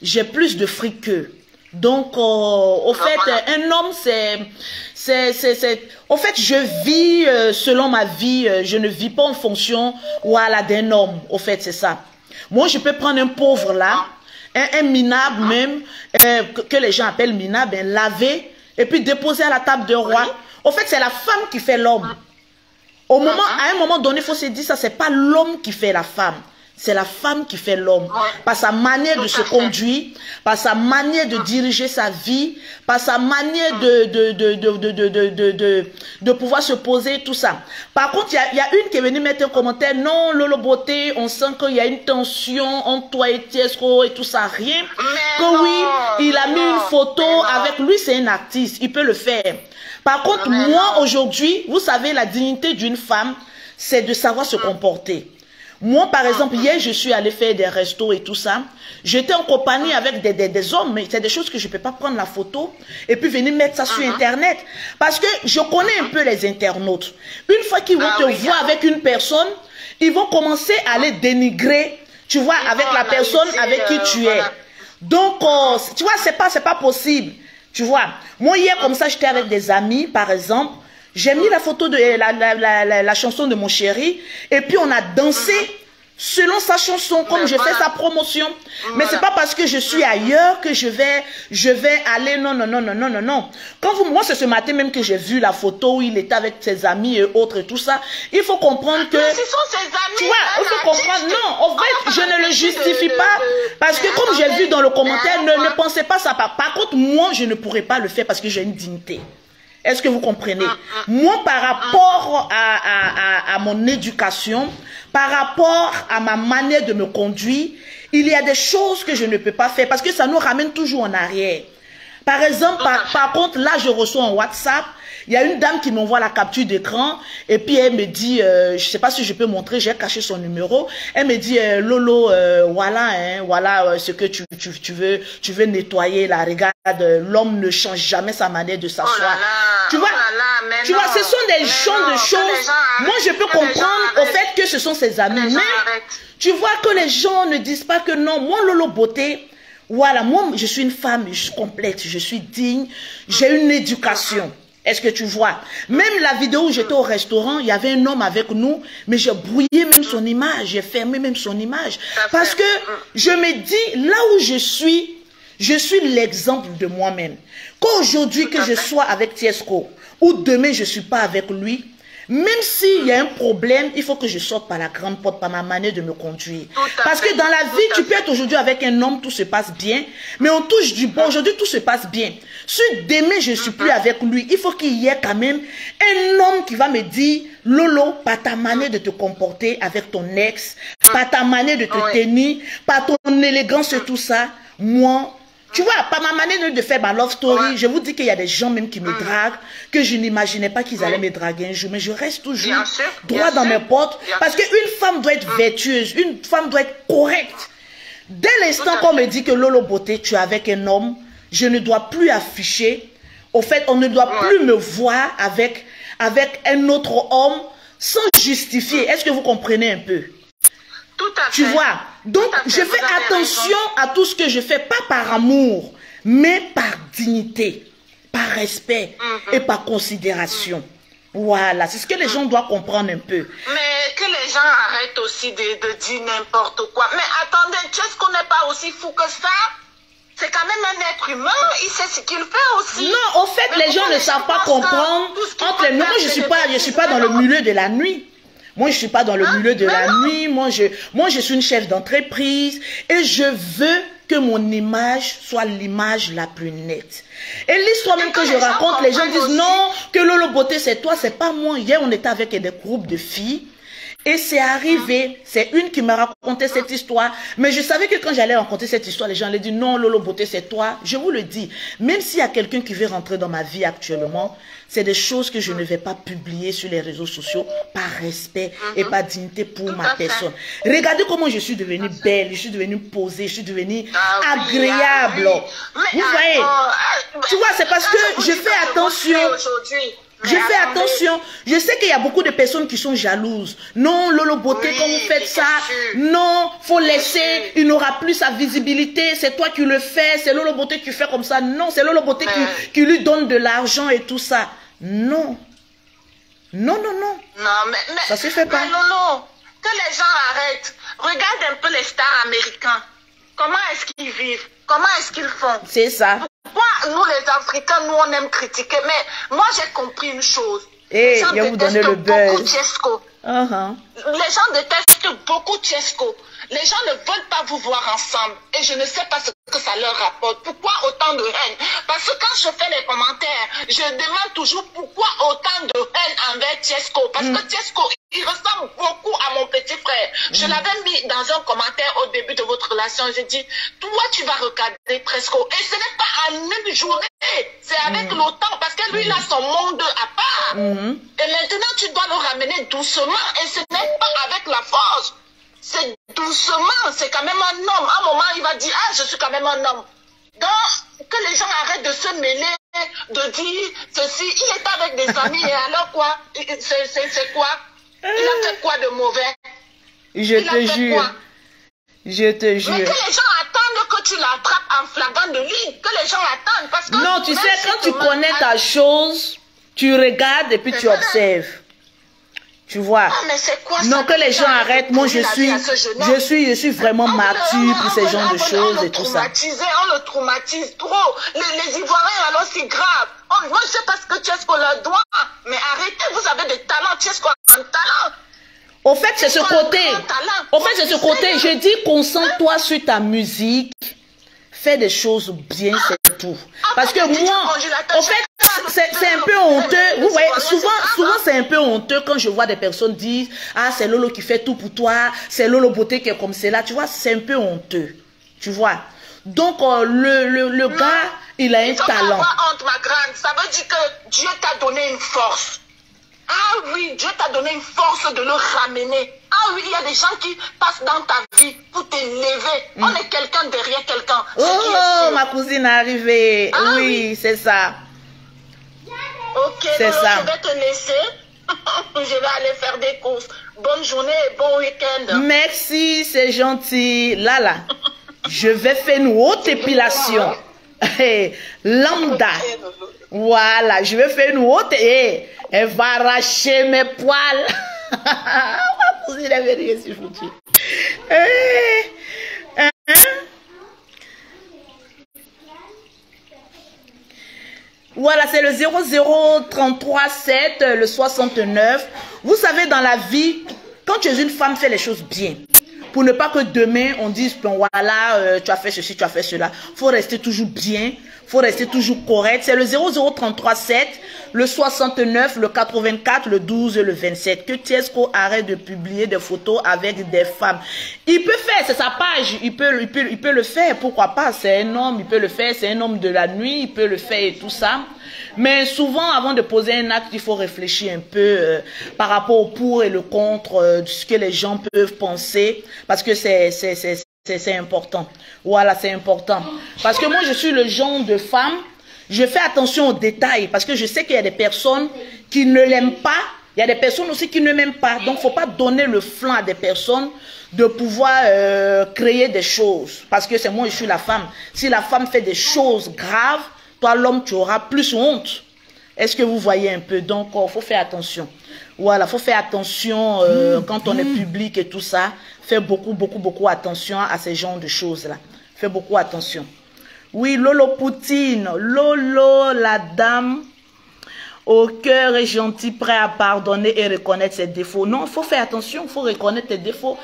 j'ai plus de fric qu'eux. Donc, au fait, un homme, au fait, je vis selon ma vie, je ne vis pas en fonction, voilà, d'un homme. Au fait, c'est ça. Moi, je peux prendre un pauvre là, un minable même, que les gens appellent minable, laver, et puis déposer à la table de roi. Au fait, c'est la femme qui fait l'homme. À un moment donné, il faut se dire ça, c'est pas l'homme qui fait la femme. C'est la femme qui fait l'homme. Par sa manière de se conduire, par sa manière de diriger sa vie, par sa manière de pouvoir se poser, tout ça. Par contre, il y a une qui est venue mettre un commentaire. Non, Lolo Beauté, on sent qu'il y a une tension entre toi et Tiesco et tout ça. Rien. Que oui, il a mis une photo avec lui, c'est un artiste. Il peut le faire. Par contre, moi, aujourd'hui, vous savez, la dignité d'une femme, c'est de savoir se comporter. Moi, par exemple, hier, je suis allée faire des restos et tout ça. J'étais en compagnie avec des hommes, mais c'est des choses que je ne peux pas prendre la photo et puis venir mettre ça sur Internet. Parce que je connais un peu les internautes. Une fois qu'ils vont te voir avec une personne, ils vont commencer à les dénigrer, tu vois, avec la personne avec qui tu es. Donc, tu vois, c'est pas possible. Tu vois, moi, hier, comme ça, j'étais avec des amis, par exemple. J'ai mis la photo de la chanson de mon chéri et puis on a dansé selon sa chanson, comme je fais sa promotion. Mais c'est pas parce que je suis ailleurs que je vais aller, non. Moi, c'est ce matin même que j'ai vu la photo où il était avec ses amis et autres et tout ça. Il faut comprendre que... Mais ce sont ses amis. Tu vois, il faut comprendre. Non, en fait, je ne le justifie pas parce que comme j'ai vu dans le commentaire, ne pensez pas ça. Par contre, moi, je ne pourrais pas le faire parce que j'ai une dignité. Est-ce que vous comprenez? Moi, par rapport à mon éducation, par rapport à ma manière de me conduire, il y a des choses que je ne peux pas faire parce que ça nous ramène toujours en arrière. Par exemple, par contre, là, je reçois un WhatsApp. Il y a une dame qui m'envoie la capture d'écran et puis elle me dit, je ne sais pas si je peux montrer, j'ai caché son numéro. Elle me dit, Lolo, voilà ce que tu veux nettoyer là. Regarde, l'homme ne change jamais sa manière de s'asseoir. Tu vois, ce sont des genres de choses. Moi, je peux comprendre au fait que ce sont ses amis. Mais tu vois que les gens ne disent pas que non, moi, Lolo Beauté, voilà, moi, je suis une femme, je suis complète, je suis digne, j'ai une éducation. Est-ce que tu vois? Même la vidéo où j'étais au restaurant, il y avait un homme avec nous, mais j'ai brouillé même son image, j'ai fermé même son image. Parce que je me dis, là où je suis l'exemple de moi-même. Qu'aujourd'hui que je sois avec Tiesco, ou demain je ne suis pas avec lui, même s'il y a un problème, il faut que je sorte par la grande porte, par ma manière de me conduire. Parce que dans la vie, tu peux être aujourd'hui avec un homme, tout se passe bien, mais on touche du bon. Aujourd'hui, tout se passe bien. Si demain, je ne suis plus avec lui, il faut qu'il y ait quand même un homme qui va me dire, Lolo, par ta manière de te comporter avec ton ex, par ta manière de te tenir, par ton élégance et tout ça, moi, Tu vois, par ma manière de faire ma love story, je vous dis qu'il y a des gens même qui me draguent, que je n'imaginais pas qu'ils allaient me draguer un jour. Mais je reste toujours droit dans mes portes. Parce qu'une femme doit être vertueuse, une femme doit être correcte. Dès l'instant qu'on me dit que Lolo Beauté, tu es avec un homme, je ne dois plus afficher. Au fait, on ne doit plus me voir avec un autre homme sans justifier. Est-ce que vous comprenez un peu? Tout à fait. Tu vois? Donc, je fais attention à tout ce que je fais, pas par amour, mais par dignité, par respect et par considération. Voilà, c'est ce que les gens doivent comprendre un peu. Mais que les gens arrêtent aussi de dire n'importe quoi. Mais attendez, est-ce qu'on n'est pas aussi fou que ça? C'est quand même un être humain, il sait ce qu'il fait aussi. Non, au fait, les gens ne savent pas comprendre entre nous. Moi, je suis pas dans le milieu de la nuit. Moi, je suis pas dans le milieu de la nuit. Moi, je suis une chef d'entreprise et je veux que mon image soit l'image la plus nette. Et l'histoire même que je raconte, les gens disent non, que Lolo Beauté, c'est toi, c'est pas moi. Hier, on était avec des groupes de filles. Et c'est arrivé, c'est une qui m'a raconté cette histoire. Mais je savais que quand j'allais raconter cette histoire, les gens allaient dire non, Lolo Beauté, c'est toi. Je vous le dis, même s'il y a quelqu'un qui veut rentrer dans ma vie actuellement, c'est des choses que je ne vais pas publier sur les réseaux sociaux par respect et par dignité pour ma personne. Regardez comment je suis devenue belle, je suis devenue posée, je suis devenue agréable. Vous voyez, tu vois, c'est parce que je fais attention. Je fais attention. Je sais qu'il y a beaucoup de personnes qui sont jalouses. Non, Lolo Beauté, quand vous faites ça, non, faut laisser, il n'aura plus sa visibilité. C'est toi qui le fais, c'est Lolo Beauté qui fait comme ça. Non, c'est Lolo Beauté qui lui donne de l'argent et tout ça. Non. Non, non, non. Non, mais ça se fait pas. Mais non. Que les gens arrêtent. Regarde un peu les stars américains. Comment est-ce qu'ils vivent? Comment est-ce qu'ils font? C'est ça. Pourquoi nous les Africains, nous on aime critiquer? Mais moi j'ai compris une chose. Et il va vous donner le buzz. Les gens détestent beaucoup Tiesco. Les gens ne veulent pas vous voir ensemble. Et je ne sais pas ce que ça leur rapporte. Pourquoi autant de haine? Parce que quand je fais les commentaires, je demande toujours pourquoi autant de haine envers Tiesco. Parce que Tiesco, il ressemble beaucoup à mon petit frère. Je l'avais mis dans un commentaire au début de votre relation. J'ai dit, toi tu vas regarder Tresco. Et ce n'est pas en une journée. C'est avec le temps. Parce que lui, il a son monde à part. Et maintenant, tu dois le ramener doucement. Et ce n'est pas avec la force. C'est doucement, c'est quand même un homme. À un moment, il va dire, ah, je suis quand même un homme. Donc, que les gens arrêtent de se mêler, de dire ceci. Il est avec des amis, et alors quoi? C'est quoi? Il a fait quoi de mauvais? Je te jure. Je te jure. Mais que les gens attendent que tu l'attrapes en flagrant de délit. Que les gens attendent. Parce que non, tu sais, quand tu connais ta chose, tu regardes et puis tu observes. Tu vois? Non, que les gens arrêtent. Moi, je suis vraiment mature pour ces genres de choses et tout ça. On le traumatise trop. Les Ivoiriens, alors c'est grave. Moi, je sais pas ce que Tiesco leur doit. Mais arrêtez, vous avez des talents. Tiesco a un talent. Au fait, c'est ce côté. Au fait, c'est ce côté. Je dis, concentre-toi sur ta musique. Fais des choses bien, c'est tout. Parce que moi, en fait, c'est un peu honteux. Vous voyez, souvent c'est un peu honteux quand je vois des personnes dire, ah, c'est Lolo qui fait tout pour toi, c'est Lolo Beauté qui est comme cela. Tu vois, c'est un peu honteux. Tu vois. Donc, le gars, il a un talent. Il faut pas honte, ma grande. Ça veut dire que Dieu t'a donné une force. Ah oui, Dieu t'a donné une force de le ramener. Ah oui, il y a des gens qui passent dans ta vie pour t'élever. On est quelqu'un derrière quelqu'un. Oh, ma cousine est arrivée. Ah, oui, c'est ça. Ok, c'est ça. Je vais te laisser. Je vais aller faire des courses. Bonne journée et bon week-end. Merci, c'est gentil. Là, je vais faire une haute épilation. Lambda. Voilà, je vais faire une haute et elle va arracher mes poils. Ma cousine avait rien si foutu. Voilà, c'est le 00337, le 69. Vous savez, dans la vie, quand tu es une femme, fais les choses bien. Pour ne pas que demain, on dise, bon, voilà, tu as fait ceci, tu as fait cela. Il faut rester toujours bien faut rester toujours correct. C'est le 00337, le 69, le 84, le 12 et le 27. Que Tiesco arrête de publier des photos avec des femmes. Il peut faire, c'est sa page, il peut le faire, pourquoi pas, c'est un homme, il peut le faire, c'est un homme de la nuit, il peut le faire et tout ça. Mais souvent, avant de poser un acte, il faut réfléchir un peu par rapport au pour et le contre, de ce que les gens peuvent penser, parce que c'est important. Voilà, c'est important. Parce que moi, je suis le genre de femme, je fais attention aux détails, parce que je sais qu'il y a des personnes qui ne l'aiment pas, il y a des personnes aussi qui ne m'aiment pas. Donc, il ne faut pas donner le flanc à des personnes de pouvoir créer des choses. Parce que c'est moi, je suis la femme. Si la femme fait des choses graves, toi, l'homme, tu auras plus honte. Est-ce que vous voyez un peu? Donc, il faut faire attention. Voilà, il faut faire attention quand on est public et tout ça. Fais beaucoup attention à ces genres de choses-là. Fais beaucoup attention. Oui, Lolo Poutine. Lolo, la dame au cœur est gentille, prêt à pardonner et reconnaître ses défauts. Non, il faut faire attention, il faut reconnaître tes défauts.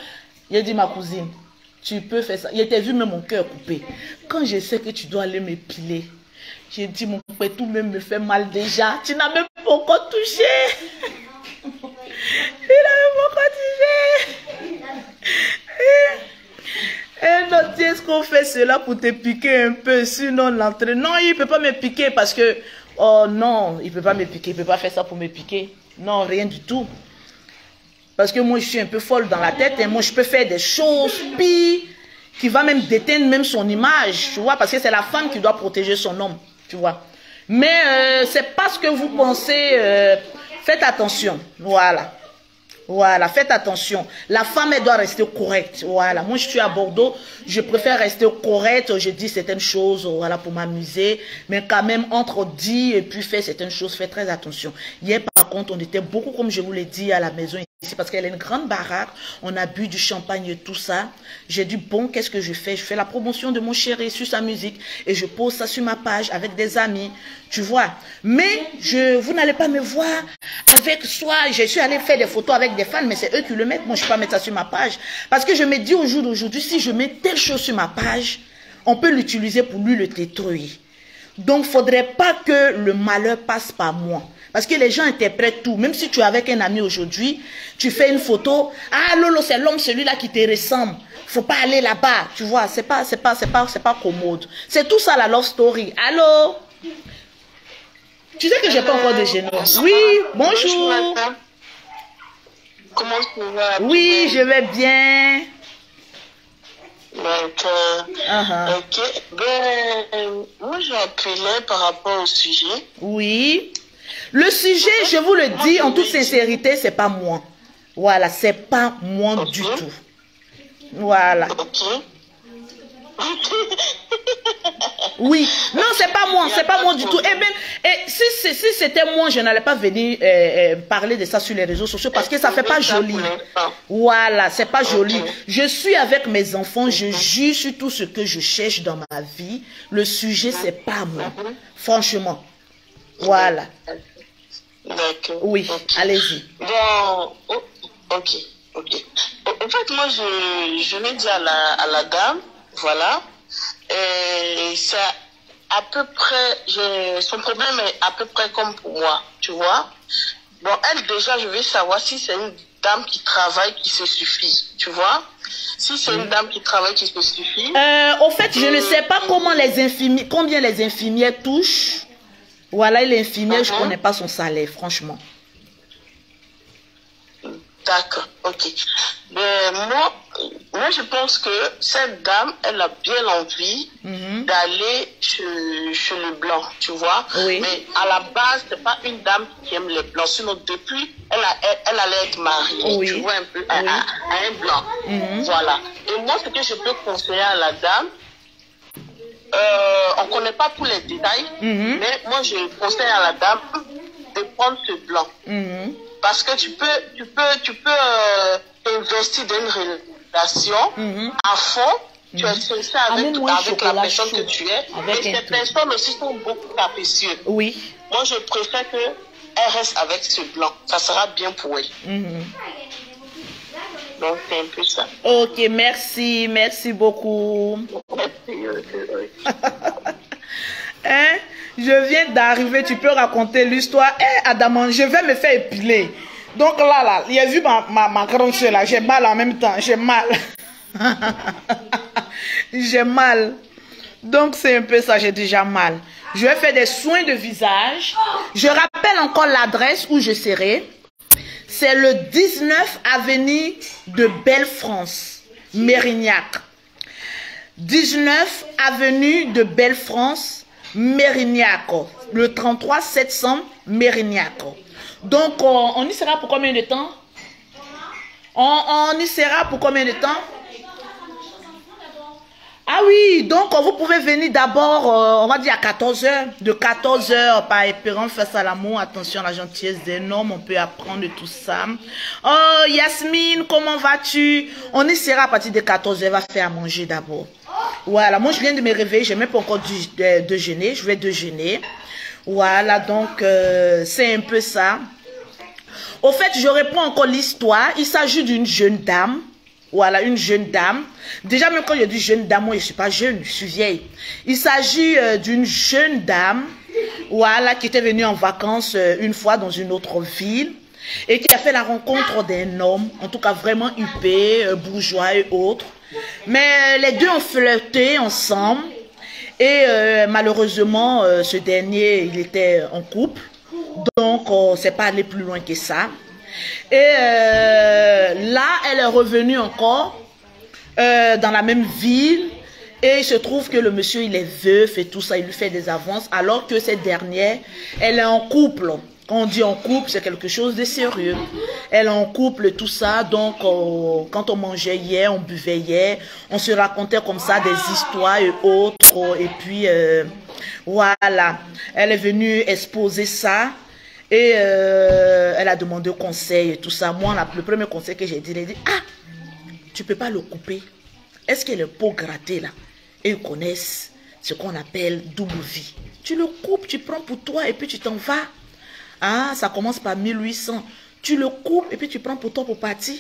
Il dit, ma cousine, tu peux faire ça. Il t'a vu même mon cœur coupé. Quand je sais que tu dois aller m'épiler, j'ai dit, mon père, tout même me fait mal déjà. Tu n'as même pas encore touché. Tu n'as même pas encore touché. Et non, est-ce qu'on fait cela pour te piquer un peu? Sinon, l'entrée. Non, il ne peut pas me piquer parce que... Oh non, il ne peut pas me piquer. Il ne peut pas faire ça pour me piquer. Non, rien du tout. Parce que moi, je suis un peu folle dans la tête. Et moi, je peux faire des choses pires qui va même déteindre même son image. Tu vois, parce que c'est la femme qui doit protéger son homme. Tu vois. Mais c'est pas ce que vous pensez. Faites attention. Voilà. Voilà, faites attention. La femme, elle doit rester correcte. Voilà, moi je suis à Bordeaux, je préfère rester correcte. Je dis certaines choses, voilà, pour m'amuser. Mais quand même, entre dire et puis faire certaines choses, faites très attention. Hier, par contre, on était beaucoup, comme je vous l'ai dit, à la maison ici, parce qu'elle est une grande baraque. On a bu du champagne et tout ça. J'ai dit, bon, qu'est-ce que je fais? Je fais la promotion de mon chéri sur sa musique et je pose ça sur ma page avec des amis. Tu vois. Mais vous n'allez pas me voir avec soi. Je suis allée faire des photos avec des fans, mais c'est eux qui le mettent. Moi, je ne peux pas mettre ça sur ma page. Parce que je me dis au jour d'aujourd'hui, si je mets telle chose sur ma page, on peut l'utiliser pour lui le détruire. Donc, il ne faudrait pas que le malheur passe par moi. Parce que les gens interprètent tout. Même si tu es avec un ami aujourd'hui, tu fais une photo. Ah, Lolo, c'est l'homme, celui-là qui te ressemble. Faut pas aller là-bas. Tu vois, c'est pas commode. C'est tout ça la love story. Allô? Tu sais que j'ai pas encore déjeuné. Oui, bonjour. Comment tu vas? Oui, je vais bien. D'accord. Ok. Ben, moi, je appelais par rapport au sujet. Oui. Le sujet, je vous le dis en toute sincérité, c'est pas moi. Voilà, c'est pas moi du tout. Voilà. Oui, non, c'est pas moi du tout. Et même, si c'était moi, je n'allais pas venir parler de ça sur les réseaux sociaux parce que ça fait pas joli. Voilà, c'est pas joli. Je suis avec mes enfants, je juge sur tout ce que je cherche dans ma vie. Le sujet, c'est pas moi. Franchement. Voilà. D'accord. Oui, allez-y. Bon, ok. En fait, moi, je l'ai dit à la dame, voilà. Et c'est à peu près, son problème est à peu près comme pour moi, tu vois. Bon, elle, déjà, je veux savoir si c'est une dame qui travaille, qui se suffit, tu vois. Si c'est une dame qui travaille, qui se suffit. Au fait, je ne sais pas combien les infirmières touchent. Voilà, l'infirmière, je ne connais pas son salaire, franchement. D'accord, ok. Mais moi, je pense que cette dame, elle a bien envie d'aller chez le blanc, tu vois. Oui. Mais à la base, c'est pas une dame qui aime les blancs. Sinon, depuis, elle allait être mariée, oui. tu vois, un peu, à un blanc. Voilà. Et moi, ce que je peux conseiller à la dame, on ne connaît pas tous les détails, mais moi, je conseille à la dame de prendre ce blanc. Parce que tu peux investir dans une relation à fond. Tu es sincère avec la personne que tu es. Et ces personnes aussi sont beaucoup capricieuses. Oui. Moi, je préfère qu'elle reste avec ce blanc. Ça sera bien pour elle. Donc, c'est un peu ça. Ok, merci beaucoup. Hein? Je viens d'arriver, tu peux raconter l'histoire. Eh, Adaman, je vais me faire épiler. Donc là, il a vu ma grande soeur là, j'ai mal en même temps, j'ai mal. J'ai mal. Donc c'est un peu ça, j'ai déjà mal. Je vais faire des soins de visage. Je rappelle encore l'adresse où je serai. C'est le 19 avenue de Belle-France, Mérignac. 19 avenue de Belle-France, Mérignac. Le 33 700 Mérignac. Donc, on y sera pour combien de temps? On y sera pour combien de temps? Ah oui, donc vous pouvez venir d'abord, on va dire à 14 h. De 14 h par Espérant face à l'amour. Attention à la gentillesse des hommes, on peut apprendre de tout ça. Oh, Yasmine, comment vas-tu? On y sera à partir de 14 h, on va faire à manger d'abord. Voilà, moi je viens de me réveiller, je n'ai même pas encore déjeuner, je vais déjeuner. Voilà, donc c'est un peu ça. Au fait, je reprends encore l'histoire. Il s'agit d'une jeune dame. Voilà, une jeune dame. Déjà, même quand je dis jeune dame, moi je ne suis pas jeune, je suis vieille. Il s'agit d'une jeune dame, voilà, qui était venue en vacances une fois dans une autre ville et qui a fait la rencontre d'un homme, en tout cas vraiment huppé, bourgeois et autres. Mais les deux ont flirté ensemble et malheureusement, ce dernier, il était en couple. Donc, c'est pas allé plus loin que ça. Et là, elle est revenue encore dans la même ville. Et il se trouve que le monsieur, il est veuf et tout ça, il lui fait des avances. Alors que cette dernière, elle est en couple. Quand on dit en couple, c'est quelque chose de sérieux. Elle est en couple et tout ça. Donc, quand on mangeait hier, on buvait hier, on se racontait comme ça des histoires et autres. Et puis, voilà. Elle est venue exposer ça. Et elle a demandé conseil et tout ça. Moi, le premier conseil que j'ai dit, elle a dit, ah, tu peux pas le couper. Est-ce que les peaux grattées là, et ils connaissent ce qu'on appelle double vie. Tu le coupes, tu prends pour toi et puis tu t'en vas. Ah, ça commence par 1800. Tu le coupes et puis tu prends pour toi pour partir.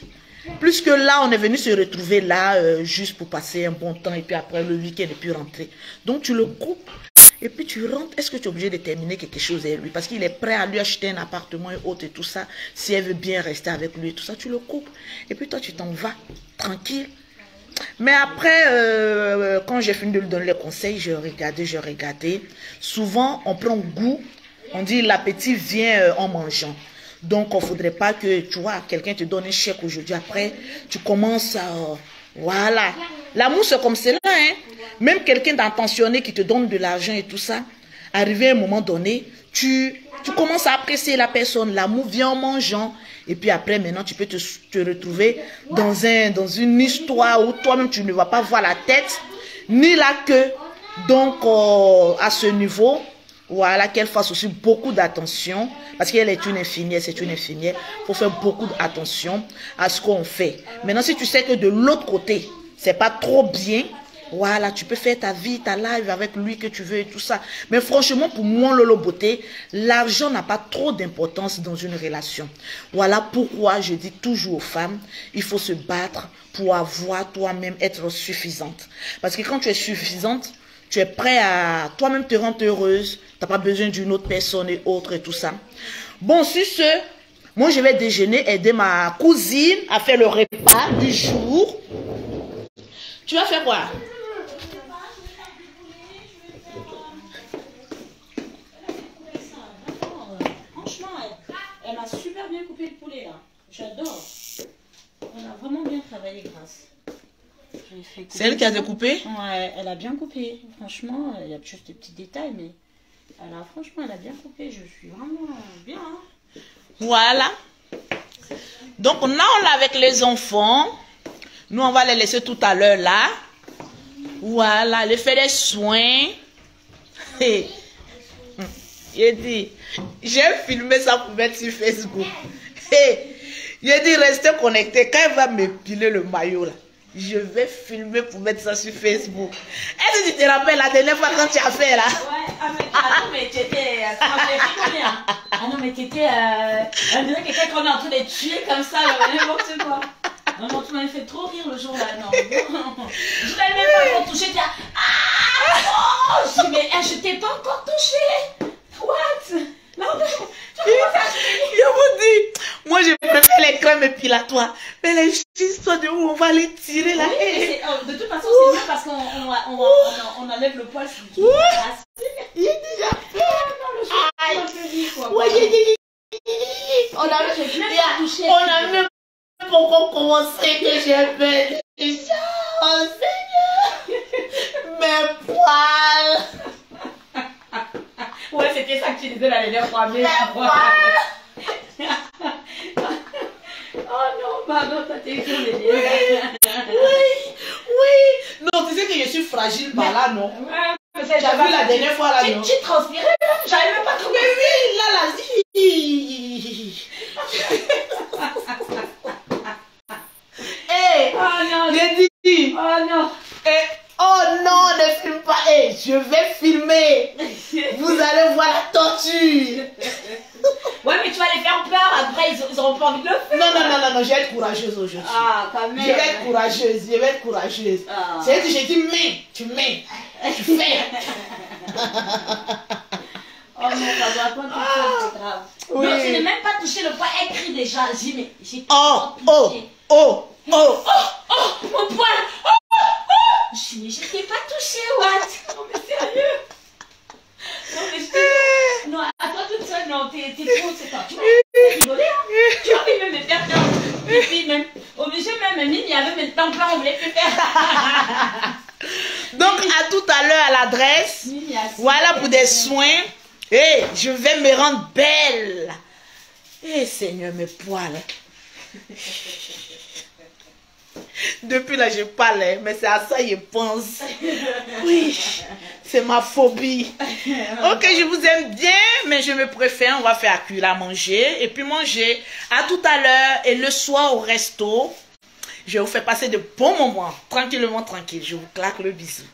Plus que là, on est venu se retrouver là juste pour passer un bon temps et puis après le week-end et puis rentrer. Donc tu le coupes. Et puis tu rentres, est-ce que tu es obligé de terminer quelque chose avec lui? Parce qu'il est prêt à lui acheter un appartement et autres et tout ça. Si elle veut bien rester avec lui et tout ça, tu le coupes. Et puis toi, tu t'en vas, tranquille. Mais après, quand j'ai fini de lui donner les conseils, je regardais. Souvent, on prend goût. On dit l'appétit vient en mangeant. Donc, il ne faudrait pas que, tu vois, quelqu'un te donne un chèque aujourd'hui. Après, tu commences à... voilà. L'amour, c'est comme cela, hein. Même quelqu'un d'attentionné qui te donne de l'argent et tout ça, arrivé à un moment donné, tu commences à apprécier la personne. L'amour vient en mangeant. Et puis après, maintenant, tu peux te retrouver dans une histoire où toi-même, tu ne vas pas voir la tête, ni la queue. Donc, à ce niveau, voilà, qu'elle fasse aussi beaucoup d'attention. Parce qu'elle est une infirmière, c'est une infirmière. Il faut faire beaucoup d'attention à ce qu'on fait. Maintenant, si tu sais que de l'autre côté, c'est pas trop bien, voilà, tu peux faire ta vie, ta live avec lui que tu veux et tout ça. Mais franchement, pour moi, Lolo Beauté, l'argent n'a pas trop d'importance dans une relation. Voilà pourquoi je dis toujours aux femmes, il faut se battre pour avoir toi-même être suffisante. Parce que quand tu es suffisante, tu es prêt à toi-même te rendre heureuse. Tu n'as pas besoin d'une autre personne et autres et tout ça. Bon, sur ce, moi je vais déjeuner, aider ma cousine à faire le repas du jour. Tu vas faire quoi? Franchement, elle m'a super bien coupé le poulet là. J'adore. Elle a vraiment bien travaillé, Grâce. C'est elle qui a découpé? Ouais, elle a bien coupé. Franchement, il y a juste des petits détails, mais franchement, elle a bien coupé. Je suis vraiment bien. Hein. Voilà. Donc, là, on l'a avec les enfants. Nous, on va les laisser tout à l'heure là. Voilà, les faire des soins. J'ai dit, j'ai filmé ça pour mettre sur Facebook. J'ai dit, restez connectés. Quand elle va me piler le maillot là, je vais filmer pour mettre ça sur Facebook. Est-ce que tu te rappelles la dernière fois quand tu as fait là? Ouais, mais tu étais... Ah non, mais tu étais... on dirait quelqu'un qu'on est en train de tuer comme ça, n'importe quoi. Non, tu m'avais fait trop rire le jour là, non. Je l'avais même pas touché, dire... Ah! Oh! Je dis, mais je t'ai pas encore tranquille à toi. Mais les histoires de où on va les tirer là. Oui, de toute façon, c'est mieux parce qu'on enlève le poil. Il est déjà fait. On a même pas encore commencé que j'ai fait. Oh Seigneur, mes poils. Ouais, c'était ça que tu disais la dernière fois. Mais oh non, pardon, ça t'est étonné. Oui. Non, tu sais que je suis fragile par là, non? T'as vu la dernière fois là, non? Tu transpirais, j'avais même pas trouvé. Mais oui, là. Oh non, j'ai dit. Oh non. Oh non, ne filme pas. Je vais filmer. Vous allez voir la torture. Ouais, mais tu vas les faire peur. Après, ils auront pas envie de le faire. Non, je vais être courageuse aujourd'hui. Ah, quand même. Je vais être courageuse. Ah. C'est-à-dire que j'ai dit, tu fais. Oh non, ça doit pas toucher, c'est grave. Oui. Non, je n'ai même pas touché le poids. Elle crie déjà. J'ai touché. Oh, mon poil. Je t'ai pas touché, what? Non, mais sérieux. Non, mais non, à toi toute seule, non, t'es trop, c'est toi. Tu vas rigoler, hein? Tu vas même me faire peur. Et puis, même, obligé, même, il y avait même temps, on voulait plus faire. Donc, à tout à l'heure à l'adresse. Voilà pour des soins. Je vais me rendre belle. Seigneur, mes poils. Depuis là, je parle, mais c'est à ça que je pense. Oui, c'est ma phobie. Ok, je vous aime bien, mais je me préfère, on va faire cuire à manger. Et puis manger. À tout à l'heure. Et le soir au resto, je vous fais passer de bons moments. Tranquillement, tranquille. Je vous claque le bisou.